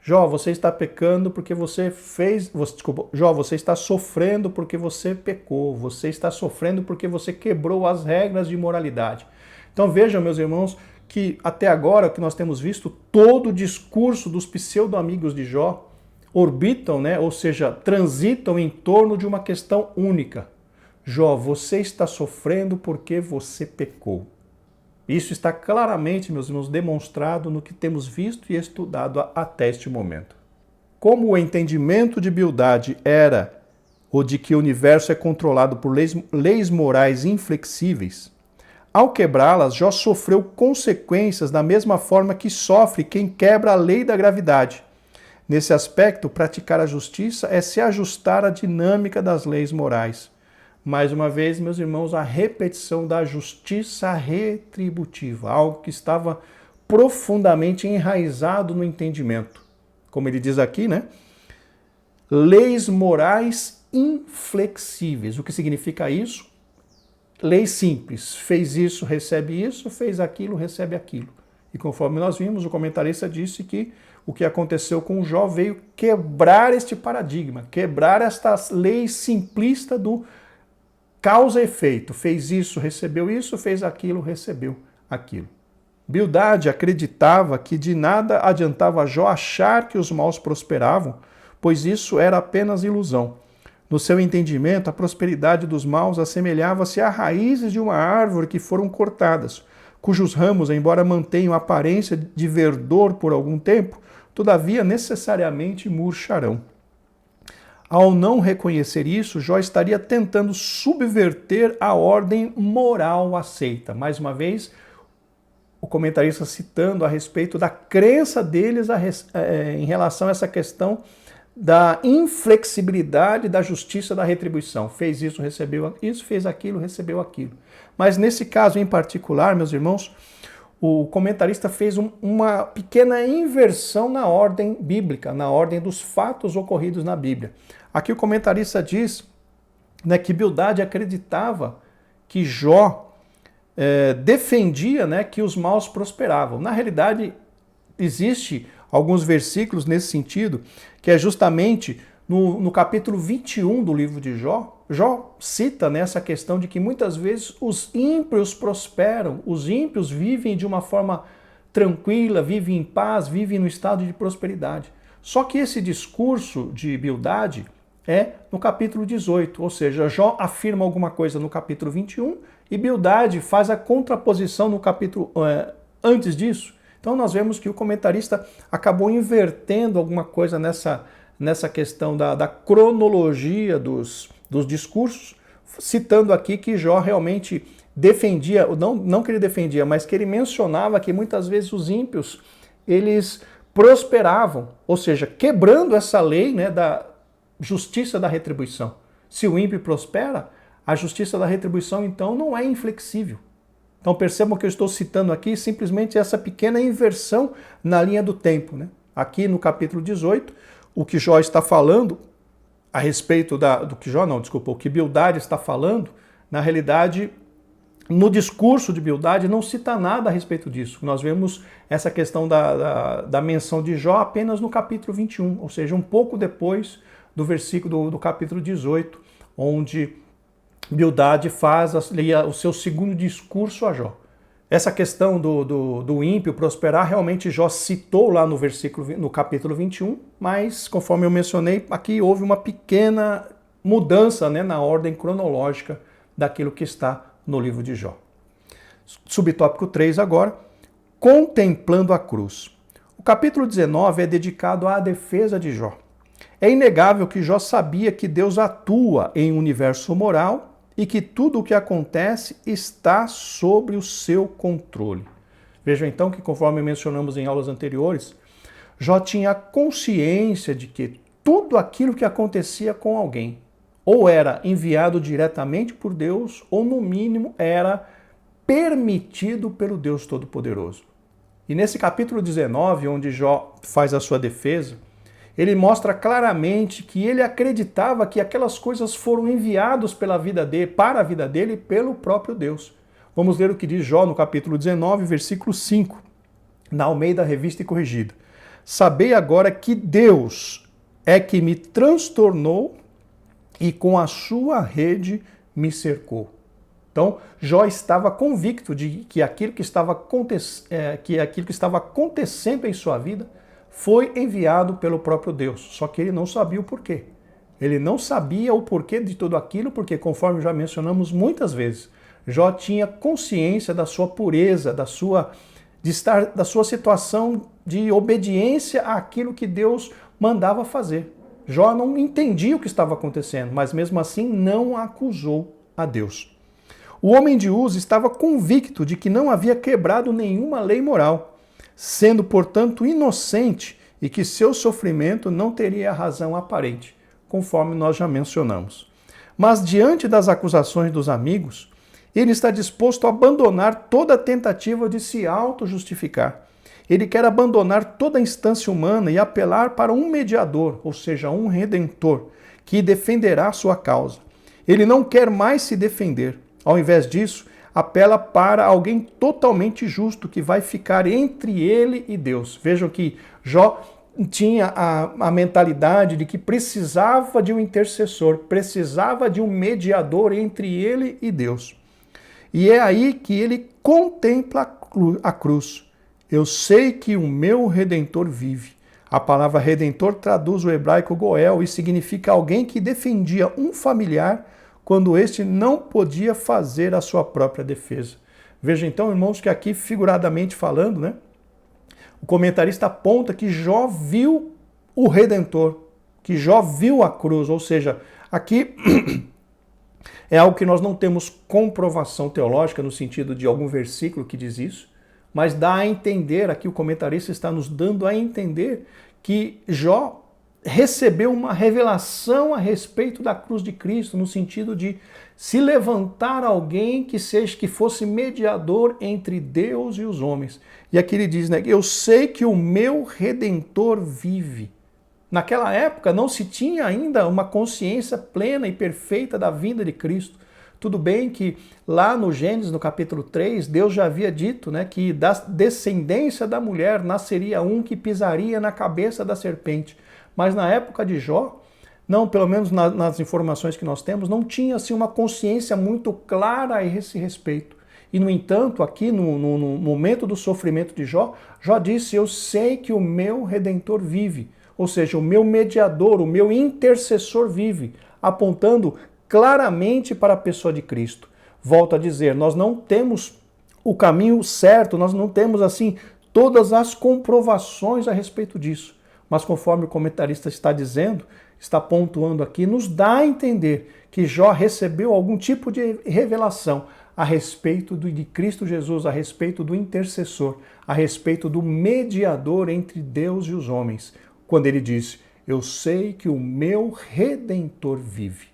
Jó, você está pecando porque você fez... Desculpa, Jó, você está sofrendo porque você pecou. Você está sofrendo porque você quebrou as regras de moralidade. Então vejam, meus irmãos, que até agora, o que nós temos visto, todo o discurso dos pseudo-amigos de Jó orbitam, né? Ou seja, transitam em torno de uma questão única. Jó, você está sofrendo porque você pecou. Isso está claramente, meus irmãos, demonstrado no que temos visto e estudado até este momento. Como o entendimento de Bildade era o de que o universo é controlado por leis morais inflexíveis, ao quebrá-las, Jó sofreu consequências da mesma forma que sofre quem quebra a lei da gravidade. Nesse aspecto, praticar a justiça é se ajustar à dinâmica das leis morais. Mais uma vez, meus irmãos, a repetição da justiça retributiva, algo que estava profundamente enraizado no entendimento. Como ele diz aqui, né? Leis morais inflexíveis. O que significa isso? Lei simples. Fez isso, recebe isso, fez aquilo, recebe aquilo. E conforme nós vimos, o comentarista disse que o que aconteceu com Jó veio quebrar este paradigma, quebrar esta lei simplista do causa e efeito. Fez isso, fez aquilo, recebeu aquilo. Bildade acreditava que de nada adiantava Jó achar que os maus prosperavam, pois isso era apenas ilusão. No seu entendimento, a prosperidade dos maus assemelhava-se a raízes de uma árvore que foram cortadas, cujos ramos, embora mantenham a aparência de verdor por algum tempo, todavia necessariamente murcharão. Ao não reconhecer isso, Jó estaria tentando subverter a ordem moral aceita. Mais uma vez, o comentarista citando a respeito da crença deles em relação a essa questão da inflexibilidade da justiça da retribuição. Fez isso, recebeu isso, fez aquilo, recebeu aquilo. Mas nesse caso em particular, meus irmãos, o comentarista fez uma pequena inversão na ordem bíblica, na ordem dos fatos ocorridos na Bíblia. Aqui o comentarista diz, né, que Bildade acreditava que Jó defendia, né, que os maus prosperavam. Na realidade, existe alguns versículos nesse sentido, que é justamente no capítulo 21 do livro de Jó. Jó cita nessa questão de que muitas vezes os ímpios prosperam, os ímpios vivem de uma forma tranquila, vivem em paz, vivem no estado de prosperidade. Só que esse discurso de Bildade é no capítulo 18, ou seja, Jó afirma alguma coisa no capítulo 21 e Bildade faz a contraposição no capítulo antes disso. Então nós vemos que o comentarista acabou invertendo alguma coisa nessa questão da cronologia dos discursos, citando aqui que Jó realmente defendia, não que ele defendia, mas que ele mencionava que muitas vezes os ímpios, eles prosperavam, ou seja, quebrando essa lei, né, da justiça da retribuição. Se o ímpio prospera, a justiça da retribuição então não é inflexível. Então percebam que eu estou citando aqui simplesmente essa pequena inversão na linha do tempo, né? Aqui no capítulo 18, o que Jó está falando a respeito o que Bildade está falando, na realidade, no discurso de Bildade não cita nada a respeito disso. Nós vemos essa questão da menção de Jó apenas no capítulo 21, ou seja, um pouco depois do versículo do capítulo 18, onde Bildade faz o seu segundo discurso a Jó. Essa questão do ímpio prosperar, realmente Jó citou lá no capítulo 21, mas, conforme eu mencionei, aqui houve uma pequena mudança, né, na ordem cronológica daquilo que está no livro de Jó. Subtópico 3 agora, contemplando a cruz. O capítulo 19 é dedicado à defesa de Jó. É inegável que Jó sabia que Deus atua em um universo moral e que tudo o que acontece está sob o seu controle. Vejam então que, conforme mencionamos em aulas anteriores, Jó tinha consciência de que tudo aquilo que acontecia com alguém ou era enviado diretamente por Deus, ou no mínimo era permitido pelo Deus Todo-Poderoso. E nesse capítulo 19, onde Jó faz a sua defesa, ele mostra claramente que ele acreditava que aquelas coisas foram enviadas para a vida dele pelo próprio Deus. Vamos ler o que diz Jó no capítulo 19, versículo 5, na Almeida Revista e Corrigida. Sabei agora que Deus é que me transtornou e com a sua rede me cercou. Então, Jó estava convicto de que aquilo que estava acontecendo em sua vida foi enviado pelo próprio Deus, só que ele não sabia o porquê. Ele não sabia o porquê de tudo aquilo, porque, conforme já mencionamos muitas vezes, Jó tinha consciência da sua pureza, da sua situação de obediência àquilo que Deus mandava fazer. Jó não entendia o que estava acontecendo, mas mesmo assim não acusou a Deus. O homem de Uz estava convicto de que não havia quebrado nenhuma lei moral, sendo, portanto, inocente e que seu sofrimento não teria razão aparente, conforme nós já mencionamos. Mas diante das acusações dos amigos, ele está disposto a abandonar toda tentativa de se auto-justificar. Ele quer abandonar toda a instância humana e apelar para um mediador, ou seja, um redentor, que defenderá sua causa. Ele não quer mais se defender. Ao invés disso, apela para alguém totalmente justo que vai ficar entre ele e Deus. Vejam que Jó tinha a mentalidade de que precisava de um intercessor, precisava de um mediador entre ele e Deus. E é aí que ele contempla a cruz. Eu sei que o meu Redentor vive. A palavra Redentor traduz o hebraico Goel e significa alguém que defendia um familiar quando este não podia fazer a sua própria defesa. Veja então, irmãos, que aqui, figuradamente falando, né, o comentarista aponta que Jó viu o Redentor, que Jó viu a cruz, ou seja, aqui é algo que nós não temos comprovação teológica no sentido de algum versículo que diz isso, mas dá a entender, aqui o comentarista está nos dando a entender que Jó recebeu uma revelação a respeito da cruz de Cristo, no sentido de se levantar alguém que fosse mediador entre Deus e os homens. E aqui ele diz, né, eu sei que o meu Redentor vive. Naquela época não se tinha ainda uma consciência plena e perfeita da vinda de Cristo. Tudo bem que lá no Gênesis, no capítulo 3, Deus já havia dito, né, que da descendência da mulher nasceria um que pisaria na cabeça da serpente. Mas na época de Jó, não, pelo menos nas informações que nós temos, não tinha assim, uma consciência muito clara a esse respeito. E, no entanto, aqui no momento do sofrimento de Jó, Jó disse, eu sei que o meu Redentor vive. Ou seja, o meu mediador, o meu intercessor vive, apontando claramente para a pessoa de Cristo. Volto a dizer, nós não temos o caminho certo, nós não temos assim todas as comprovações a respeito disso. Mas conforme o comentarista está dizendo, está pontuando aqui, nos dá a entender que Jó recebeu algum tipo de revelação a respeito de Cristo Jesus, a respeito do intercessor, a respeito do mediador entre Deus e os homens, quando ele disse, eu sei que o meu Redentor vive.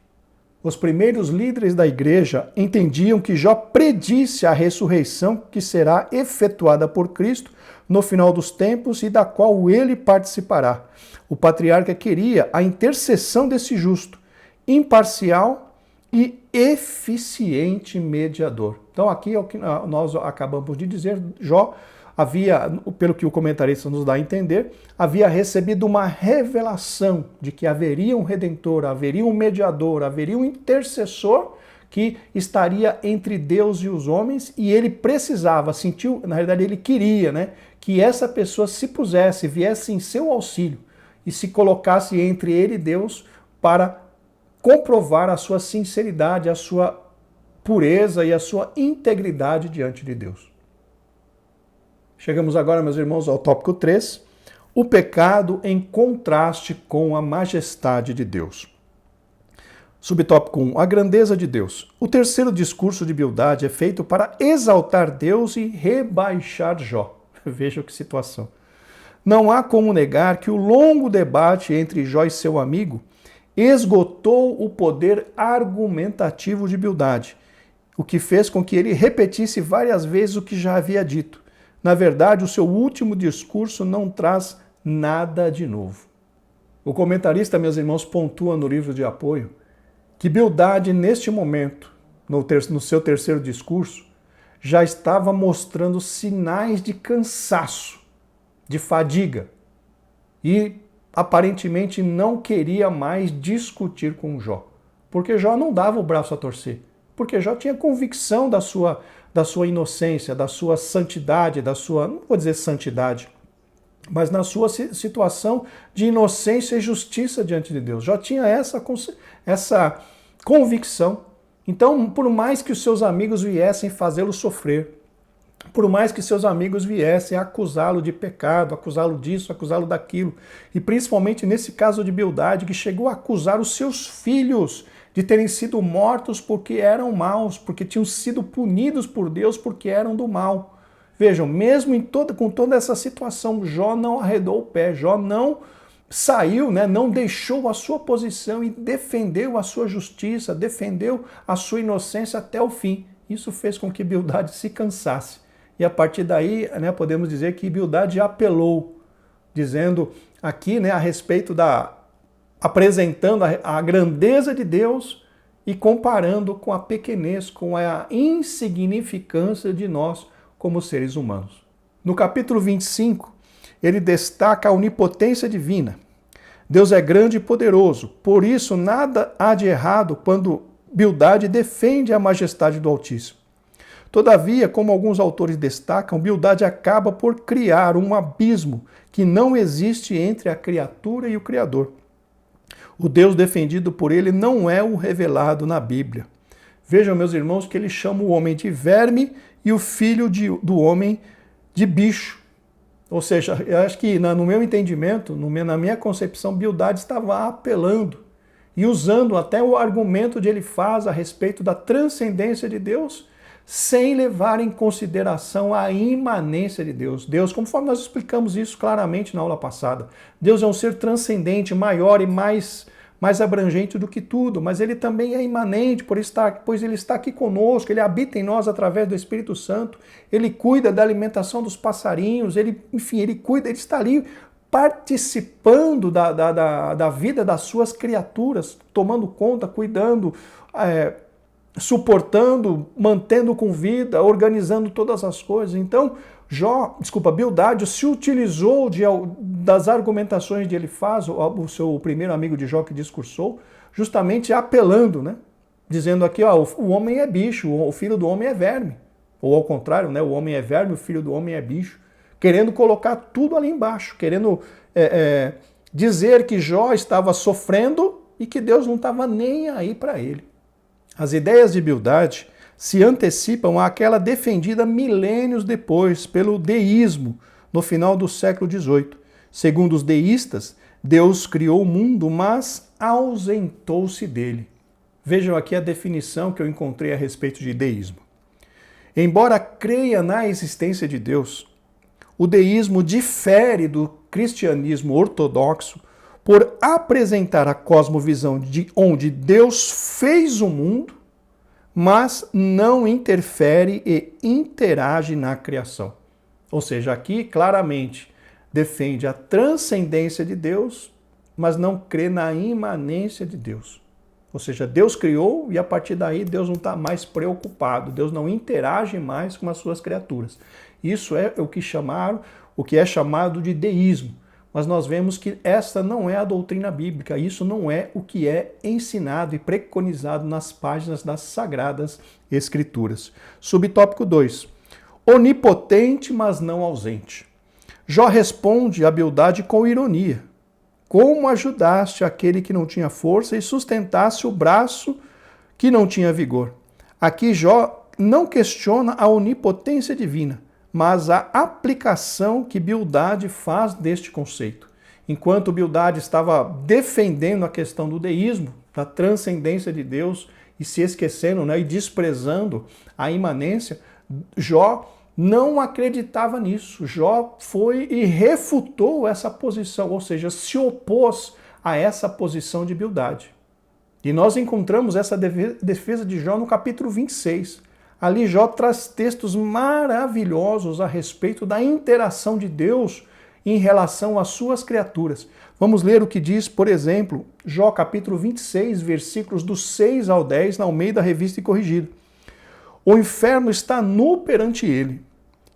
Os primeiros líderes da igreja entendiam que Jó predisse a ressurreição que será efetuada por Cristo no final dos tempos e da qual ele participará. O patriarca queria a intercessão desse justo, imparcial e eficiente mediador. Então aqui é o que nós acabamos de dizer, Jó havia, pelo que o comentarista nos dá a entender, havia recebido uma revelação de que haveria um redentor, haveria um mediador, haveria um intercessor que estaria entre Deus e os homens e ele precisava, sentiu, na realidade ele queria, né, que essa pessoa se pusesse, viesse em seu auxílio e se colocasse entre ele e Deus para comprovar a sua sinceridade, a sua pureza e a sua integridade diante de Deus. Chegamos agora, meus irmãos, ao tópico 3, o pecado em contraste com a majestade de Deus. Subtópico 1, a grandeza de Deus. O terceiro discurso de Bildade é feito para exaltar Deus e rebaixar Jó. Veja que situação. Não há como negar que o longo debate entre Jó e seu amigo esgotou o poder argumentativo de Bildade, o que fez com que ele repetisse várias vezes o que já havia dito. Na verdade, o seu último discurso não traz nada de novo. O comentarista, meus irmãos, pontua no livro de apoio que Bildade, neste momento, no seu terceiro discurso, já estava mostrando sinais de cansaço, de fadiga. e aparentemente não queria mais discutir com Jó. Porque Jó não dava o braço a torcer. Porque Jó tinha convicção da sua inocência, da sua santidade, não vou dizer santidade, mas na sua situação de inocência e justiça diante de Deus. Jó tinha essa convicção. Então, por mais que os seus amigos viessem fazê-lo sofrer, por mais que seus amigos viessem acusá-lo de pecado, acusá-lo disso, acusá-lo daquilo, e principalmente nesse caso de Bildade, que chegou a acusar os seus filhos de terem sido mortos porque eram maus, porque tinham sido punidos por Deus porque eram do mal. Vejam, mesmo com toda essa situação, Jó não arredou o pé, Jó não saiu, não deixou a sua posição e defendeu a sua justiça, defendeu a sua inocência até o fim. Isso fez com que Bildade se cansasse. E a partir daí, podemos dizer que Bildade apelou, dizendo aqui a respeito apresentando a grandeza de Deus e comparando com a pequenez, com a insignificância de nós como seres humanos. No capítulo 25, ele destaca a onipotência divina. Deus é grande e poderoso, por isso nada há de errado quando Bildade defende a majestade do Altíssimo. Todavia, como alguns autores destacam, Bildade acaba por criar um abismo que não existe entre a criatura e o Criador. O Deus defendido por ele não é o revelado na Bíblia. Vejam, meus irmãos, que ele chama o homem de verme e o filho do homem de bicho. Ou seja, eu acho que no meu entendimento, na minha concepção, Bildade estava apelando e usando até o argumento de Elifaz a respeito da transcendência de Deus, sem levar em consideração a imanência de Deus. Deus, conforme nós explicamos isso claramente na aula passada, Deus é um ser transcendente, maior e mais abrangente do que tudo, mas ele também é imanente, pois ele está aqui conosco, ele habita em nós através do Espírito Santo, ele cuida da alimentação dos passarinhos, ele cuida, ele está ali participando da vida das suas criaturas, tomando conta, cuidando, suportando, mantendo com vida, organizando todas as coisas. Então, Bildade se utilizou das argumentações de Elifaz, o seu primeiro amigo de Jó que discursou, justamente apelando, dizendo aqui, o homem é bicho, o filho do homem é verme. Ou ao contrário, o homem é verme, o filho do homem é bicho. Querendo colocar tudo ali embaixo, querendo dizer que Jó estava sofrendo e que Deus não estava nem aí para ele. As ideias de Bildade se antecipam àquela defendida milênios depois pelo deísmo, no final do século XVIII. Segundo os deístas, Deus criou o mundo, mas ausentou-se dele. Vejam aqui a definição que eu encontrei a respeito de deísmo. Embora creia na existência de Deus, o deísmo difere do cristianismo ortodoxo por apresentar a cosmovisão onde Deus fez o mundo, mas não interfere e interage na criação. Ou seja, aqui claramente defende a transcendência de Deus, mas não crê na imanência de Deus. Ou seja, Deus criou e a partir daí Deus não está mais preocupado, Deus não interage mais com as suas criaturas. Isso é o que é chamado de deísmo. Mas nós vemos que esta não é a doutrina bíblica, isso não é o que é ensinado e preconizado nas páginas das Sagradas Escrituras. Subtópico 2. Onipotente, mas não ausente. Jó responde a Bildade com ironia. Como ajudaste aquele que não tinha força e sustentasse o braço que não tinha vigor? Aqui Jó não questiona a onipotência divina, mas a aplicação que Bildade faz deste conceito. Enquanto Bildade estava defendendo a questão do deísmo, da transcendência de Deus, e se esquecendo e desprezando a imanência, Jó não acreditava nisso. Jó foi e refutou essa posição, ou seja, se opôs a essa posição de Bildade. E nós encontramos essa defesa de Jó no capítulo 26. Ali Jó traz textos maravilhosos a respeito da interação de Deus em relação às suas criaturas. Vamos ler o que diz, por exemplo, Jó capítulo 26, versículos do 6 ao 10, na Almeida Revista e Corrigida. O inferno está nu perante ele,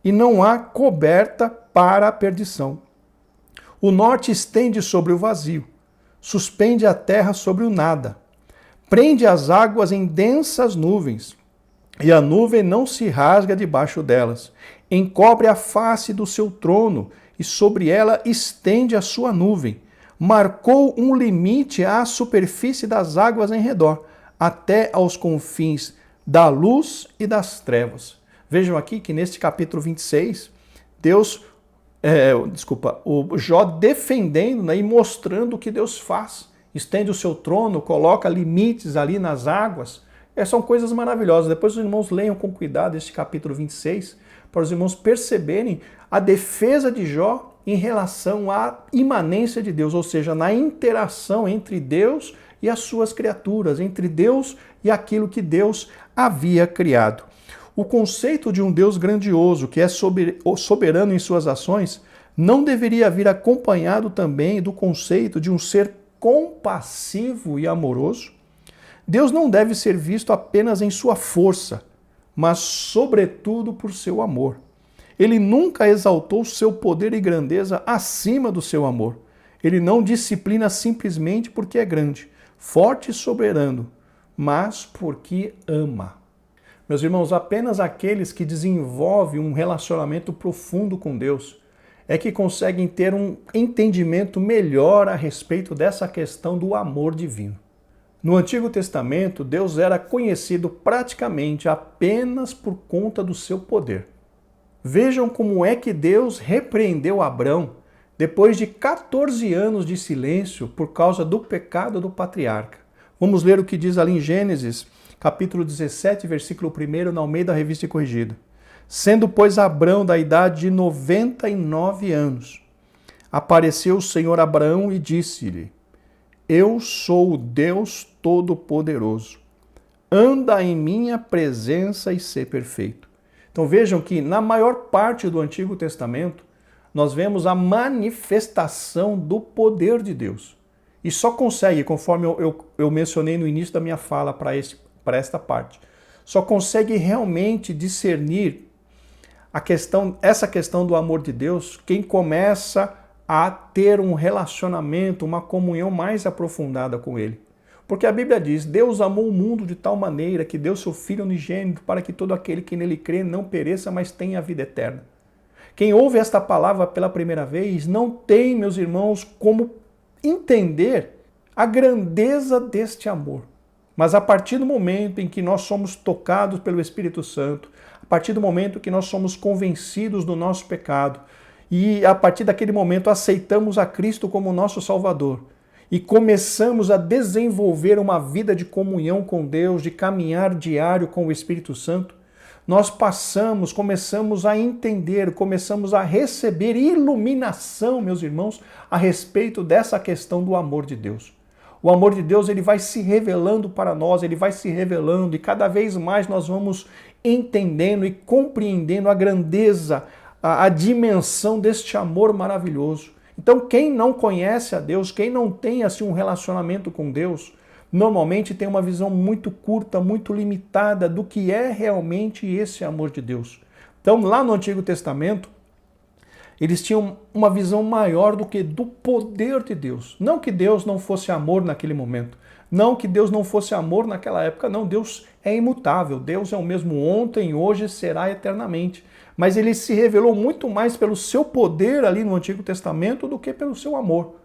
e não há coberta para a perdição. O norte estende sobre o vazio, suspende a terra sobre o nada, prende as águas em densas nuvens, e a nuvem não se rasga debaixo delas. Encobre a face do seu trono, e sobre ela estende a sua nuvem. Marcou um limite à superfície das águas em redor, até aos confins da luz e das trevas. Vejam aqui que neste capítulo 26, o Jó defendendo, né, e mostrando o que Deus faz. Estende o seu trono, coloca limites ali nas águas. São coisas maravilhosas. Depois os irmãos leiam com cuidado este capítulo 26, para os irmãos perceberem a defesa de Jó em relação à imanência de Deus, ou seja, na interação entre Deus e as suas criaturas, entre Deus e aquilo que Deus havia criado. O conceito de um Deus grandioso, que é soberano em suas ações, não deveria vir acompanhado também do conceito de um ser compassivo e amoroso? Deus não deve ser visto apenas em sua força, mas sobretudo por seu amor. Ele nunca exaltou seu poder e grandeza acima do seu amor. Ele não disciplina simplesmente porque é grande, forte e soberano, mas porque ama. Meus irmãos, apenas aqueles que desenvolvem um relacionamento profundo com Deus é que conseguem ter um entendimento melhor a respeito dessa questão do amor divino. No Antigo Testamento, Deus era conhecido praticamente apenas por conta do seu poder. Vejam como é que Deus repreendeu Abrão depois de 14 anos de silêncio por causa do pecado do patriarca. Vamos ler o que diz ali em Gênesis, capítulo 17, versículo 1, na Almeida Revista e Corrigida. Sendo, pois, Abrão da idade de 99 anos, apareceu o Senhor a Abraão e disse-lhe: Eu sou o Deus Todo-Poderoso. Anda em minha presença e sê perfeito. Então vejam que na maior parte do Antigo Testamento nós vemos a manifestação do poder de Deus. E só consegue, conforme eu mencionei no início da minha fala para esta parte, só consegue realmente discernir essa questão do amor de Deus quem começa a ter um relacionamento, uma comunhão mais aprofundada com Ele. Porque a Bíblia diz: Deus amou o mundo de tal maneira que deu seu Filho unigênito para que todo aquele que nele crê não pereça, mas tenha a vida eterna. Quem ouve esta palavra pela primeira vez não tem, meus irmãos, como entender a grandeza deste amor. Mas a partir do momento em que nós somos tocados pelo Espírito Santo, a partir do momento que nós somos convencidos do nosso pecado, e a partir daquele momento aceitamos a Cristo como nosso Salvador, e começamos a desenvolver uma vida de comunhão com Deus, de caminhar diário com o Espírito Santo, nós começamos a entender, começamos a receber iluminação, meus irmãos, a respeito dessa questão do amor de Deus. O amor de Deus, ele vai se revelando para nós, ele vai se revelando e cada vez mais nós vamos entendendo e compreendendo a grandeza, a dimensão deste amor maravilhoso. Então, quem não conhece a Deus, quem não tem assim um relacionamento com Deus, normalmente tem uma visão muito curta, muito limitada do que é realmente esse amor de Deus. Então, lá no Antigo Testamento, eles tinham uma visão maior do que do poder de Deus. Não que Deus não fosse amor naquele momento. Não que Deus não fosse amor naquela época. Não, Deus é imutável. Deus é o mesmo ontem, hoje e será eternamente. Mas ele se revelou muito mais pelo seu poder ali no Antigo Testamento do que pelo seu amor.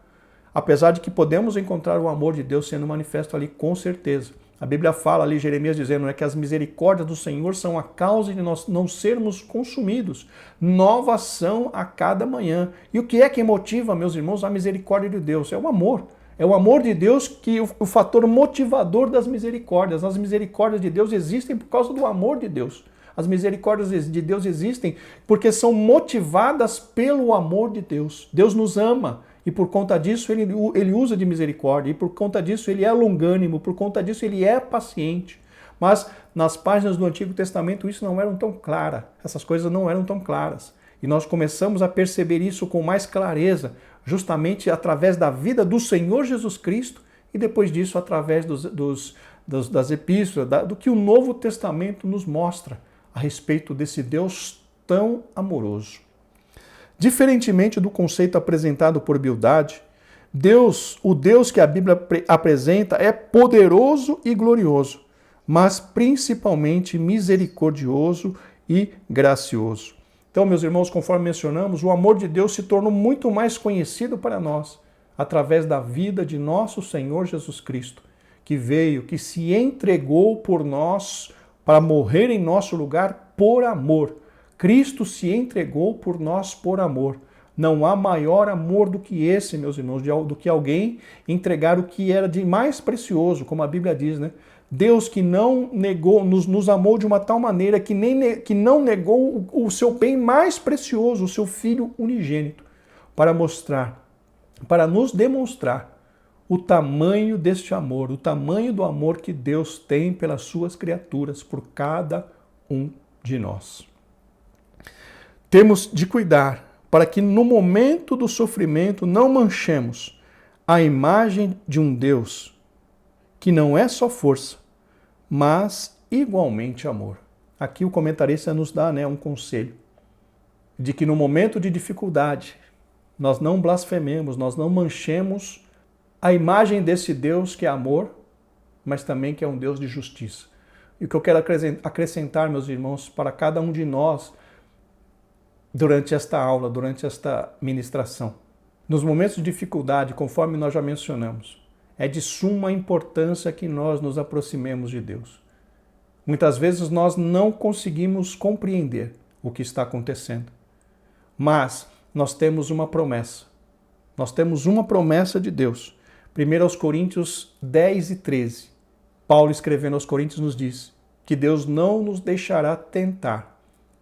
Apesar de que podemos encontrar o amor de Deus sendo manifesto ali com certeza. A Bíblia fala ali, Jeremias dizendo, que as misericórdias do Senhor são a causa de nós não sermos consumidos. Novas são a cada manhã. E o que é que motiva, meus irmãos, a misericórdia de Deus? É o amor. É o amor de Deus que é o fator motivador das misericórdias. As misericórdias de Deus existem por causa do amor de Deus. As misericórdias de Deus existem porque são motivadas pelo amor de Deus. Deus nos ama. E por conta disso ele usa de misericórdia, e por conta disso ele é longânimo, por conta disso ele é paciente. Mas nas páginas do Antigo Testamento isso não eram tão claras, essas coisas não eram tão claras. E nós começamos a perceber isso com mais clareza, justamente através da vida do Senhor Jesus Cristo, e depois disso através das epístolas, do que o Novo Testamento nos mostra a respeito desse Deus tão amoroso. Diferentemente do conceito apresentado por Bildade, o Deus que a Bíblia apresenta é poderoso e glorioso, mas principalmente misericordioso e gracioso. Então, meus irmãos, conforme mencionamos, o amor de Deus se tornou muito mais conhecido para nós através da vida de nosso Senhor Jesus Cristo, que veio, que se entregou por nós para morrer em nosso lugar por amor. Cristo se entregou por nós por amor. Não há maior amor do que esse, meus irmãos, do que alguém entregar o que era de mais precioso, como a Bíblia diz, né? Deus que não negou, nos amou de uma tal maneira que não negou o seu bem mais precioso, o seu Filho unigênito, para nos demonstrar o tamanho deste amor, o tamanho do amor que Deus tem pelas suas criaturas, por cada um de nós. Temos de cuidar para que no momento do sofrimento não manchemos a imagem de um Deus que não é só força, mas igualmente amor. Aqui o comentarista nos dá um conselho de que no momento de dificuldade nós não blasfememos, nós não manchemos a imagem desse Deus que é amor, mas também que é um Deus de justiça. E o que eu quero acrescentar, meus irmãos, para cada um de nós durante esta aula, durante esta ministração. Nos momentos de dificuldade, conforme nós já mencionamos, é de suma importância que nós nos aproximemos de Deus. Muitas vezes nós não conseguimos compreender o que está acontecendo, mas nós temos uma promessa. Nós temos uma promessa de Deus. 1 Coríntios 10 e 13. Paulo, escrevendo aos Coríntios, nos diz que Deus não nos deixará tentar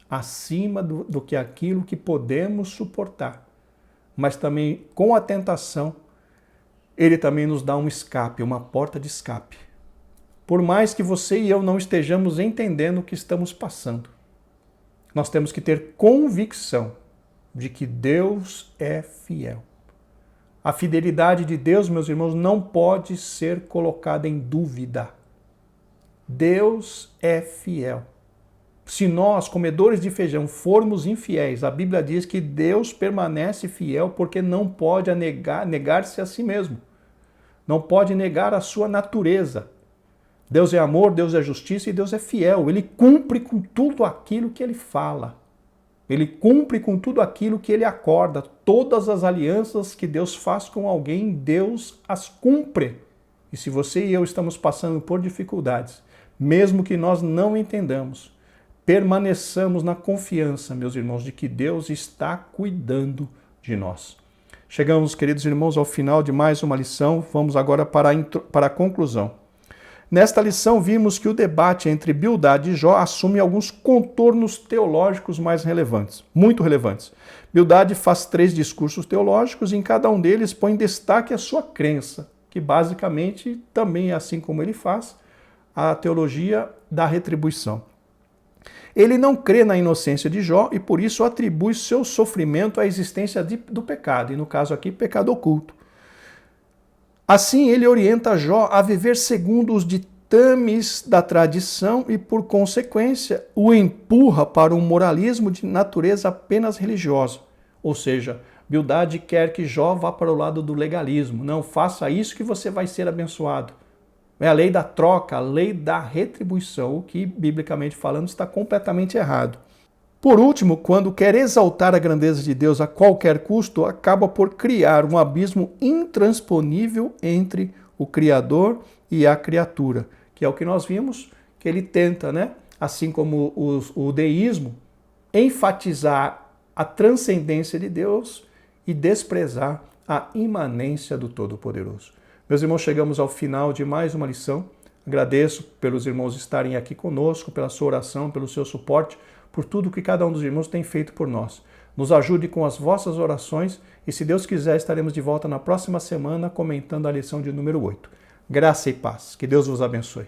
acima do que aquilo que podemos suportar, mas também com a tentação, Ele também nos dá um escape, uma porta de escape. Por mais que você e eu não estejamos entendendo o que estamos passando, nós temos que ter convicção de que Deus é fiel. A fidelidade de Deus, meus irmãos, não pode ser colocada em dúvida. Deus é fiel. Se nós, comedores de feijão, formos infiéis, a Bíblia diz que Deus permanece fiel porque não pode negar-se a si mesmo. Não pode negar a sua natureza. Deus é amor, Deus é justiça e Deus é fiel. Ele cumpre com tudo aquilo que Ele fala. Ele cumpre com tudo aquilo que Ele acorda. Todas as alianças que Deus faz com alguém, Deus as cumpre. E se você e eu estamos passando por dificuldades, mesmo que nós não entendamos, permaneçamos na confiança, meus irmãos, de que Deus está cuidando de nós. Chegamos, queridos irmãos, ao final de mais uma lição. Vamos agora para a conclusão. Nesta lição, vimos que o debate entre Bildade e Jó assume alguns contornos teológicos mais relevantes, muito relevantes. Bildade faz 3 discursos teológicos e em cada um deles põe em destaque a sua crença, que basicamente também, assim como ele faz, a teologia da retribuição. Ele não crê na inocência de Jó e por isso atribui seu sofrimento à existência do pecado, e no caso aqui, pecado oculto. Assim, ele orienta Jó a viver segundo os ditames da tradição e, por consequência, o empurra para um moralismo de natureza apenas religiosa. Ou seja, Bildade quer que Jó vá para o lado do legalismo. Não faça isso que você vai ser abençoado. É a lei da troca, a lei da retribuição, o que, biblicamente falando, está completamente errado. Por último, quando quer exaltar a grandeza de Deus a qualquer custo, acaba por criar um abismo intransponível entre o Criador e a criatura, que é o que nós vimos, que ele tenta, assim como o deísmo, enfatizar a transcendência de Deus e desprezar a imanência do Todo-Poderoso. Meus irmãos, chegamos ao final de mais uma lição. Agradeço pelos irmãos estarem aqui conosco, pela sua oração, pelo seu suporte, por tudo que cada um dos irmãos tem feito por nós. Nos ajude com as vossas orações e, se Deus quiser, estaremos de volta na próxima semana comentando a lição de número 8. Graça e paz. Que Deus vos abençoe.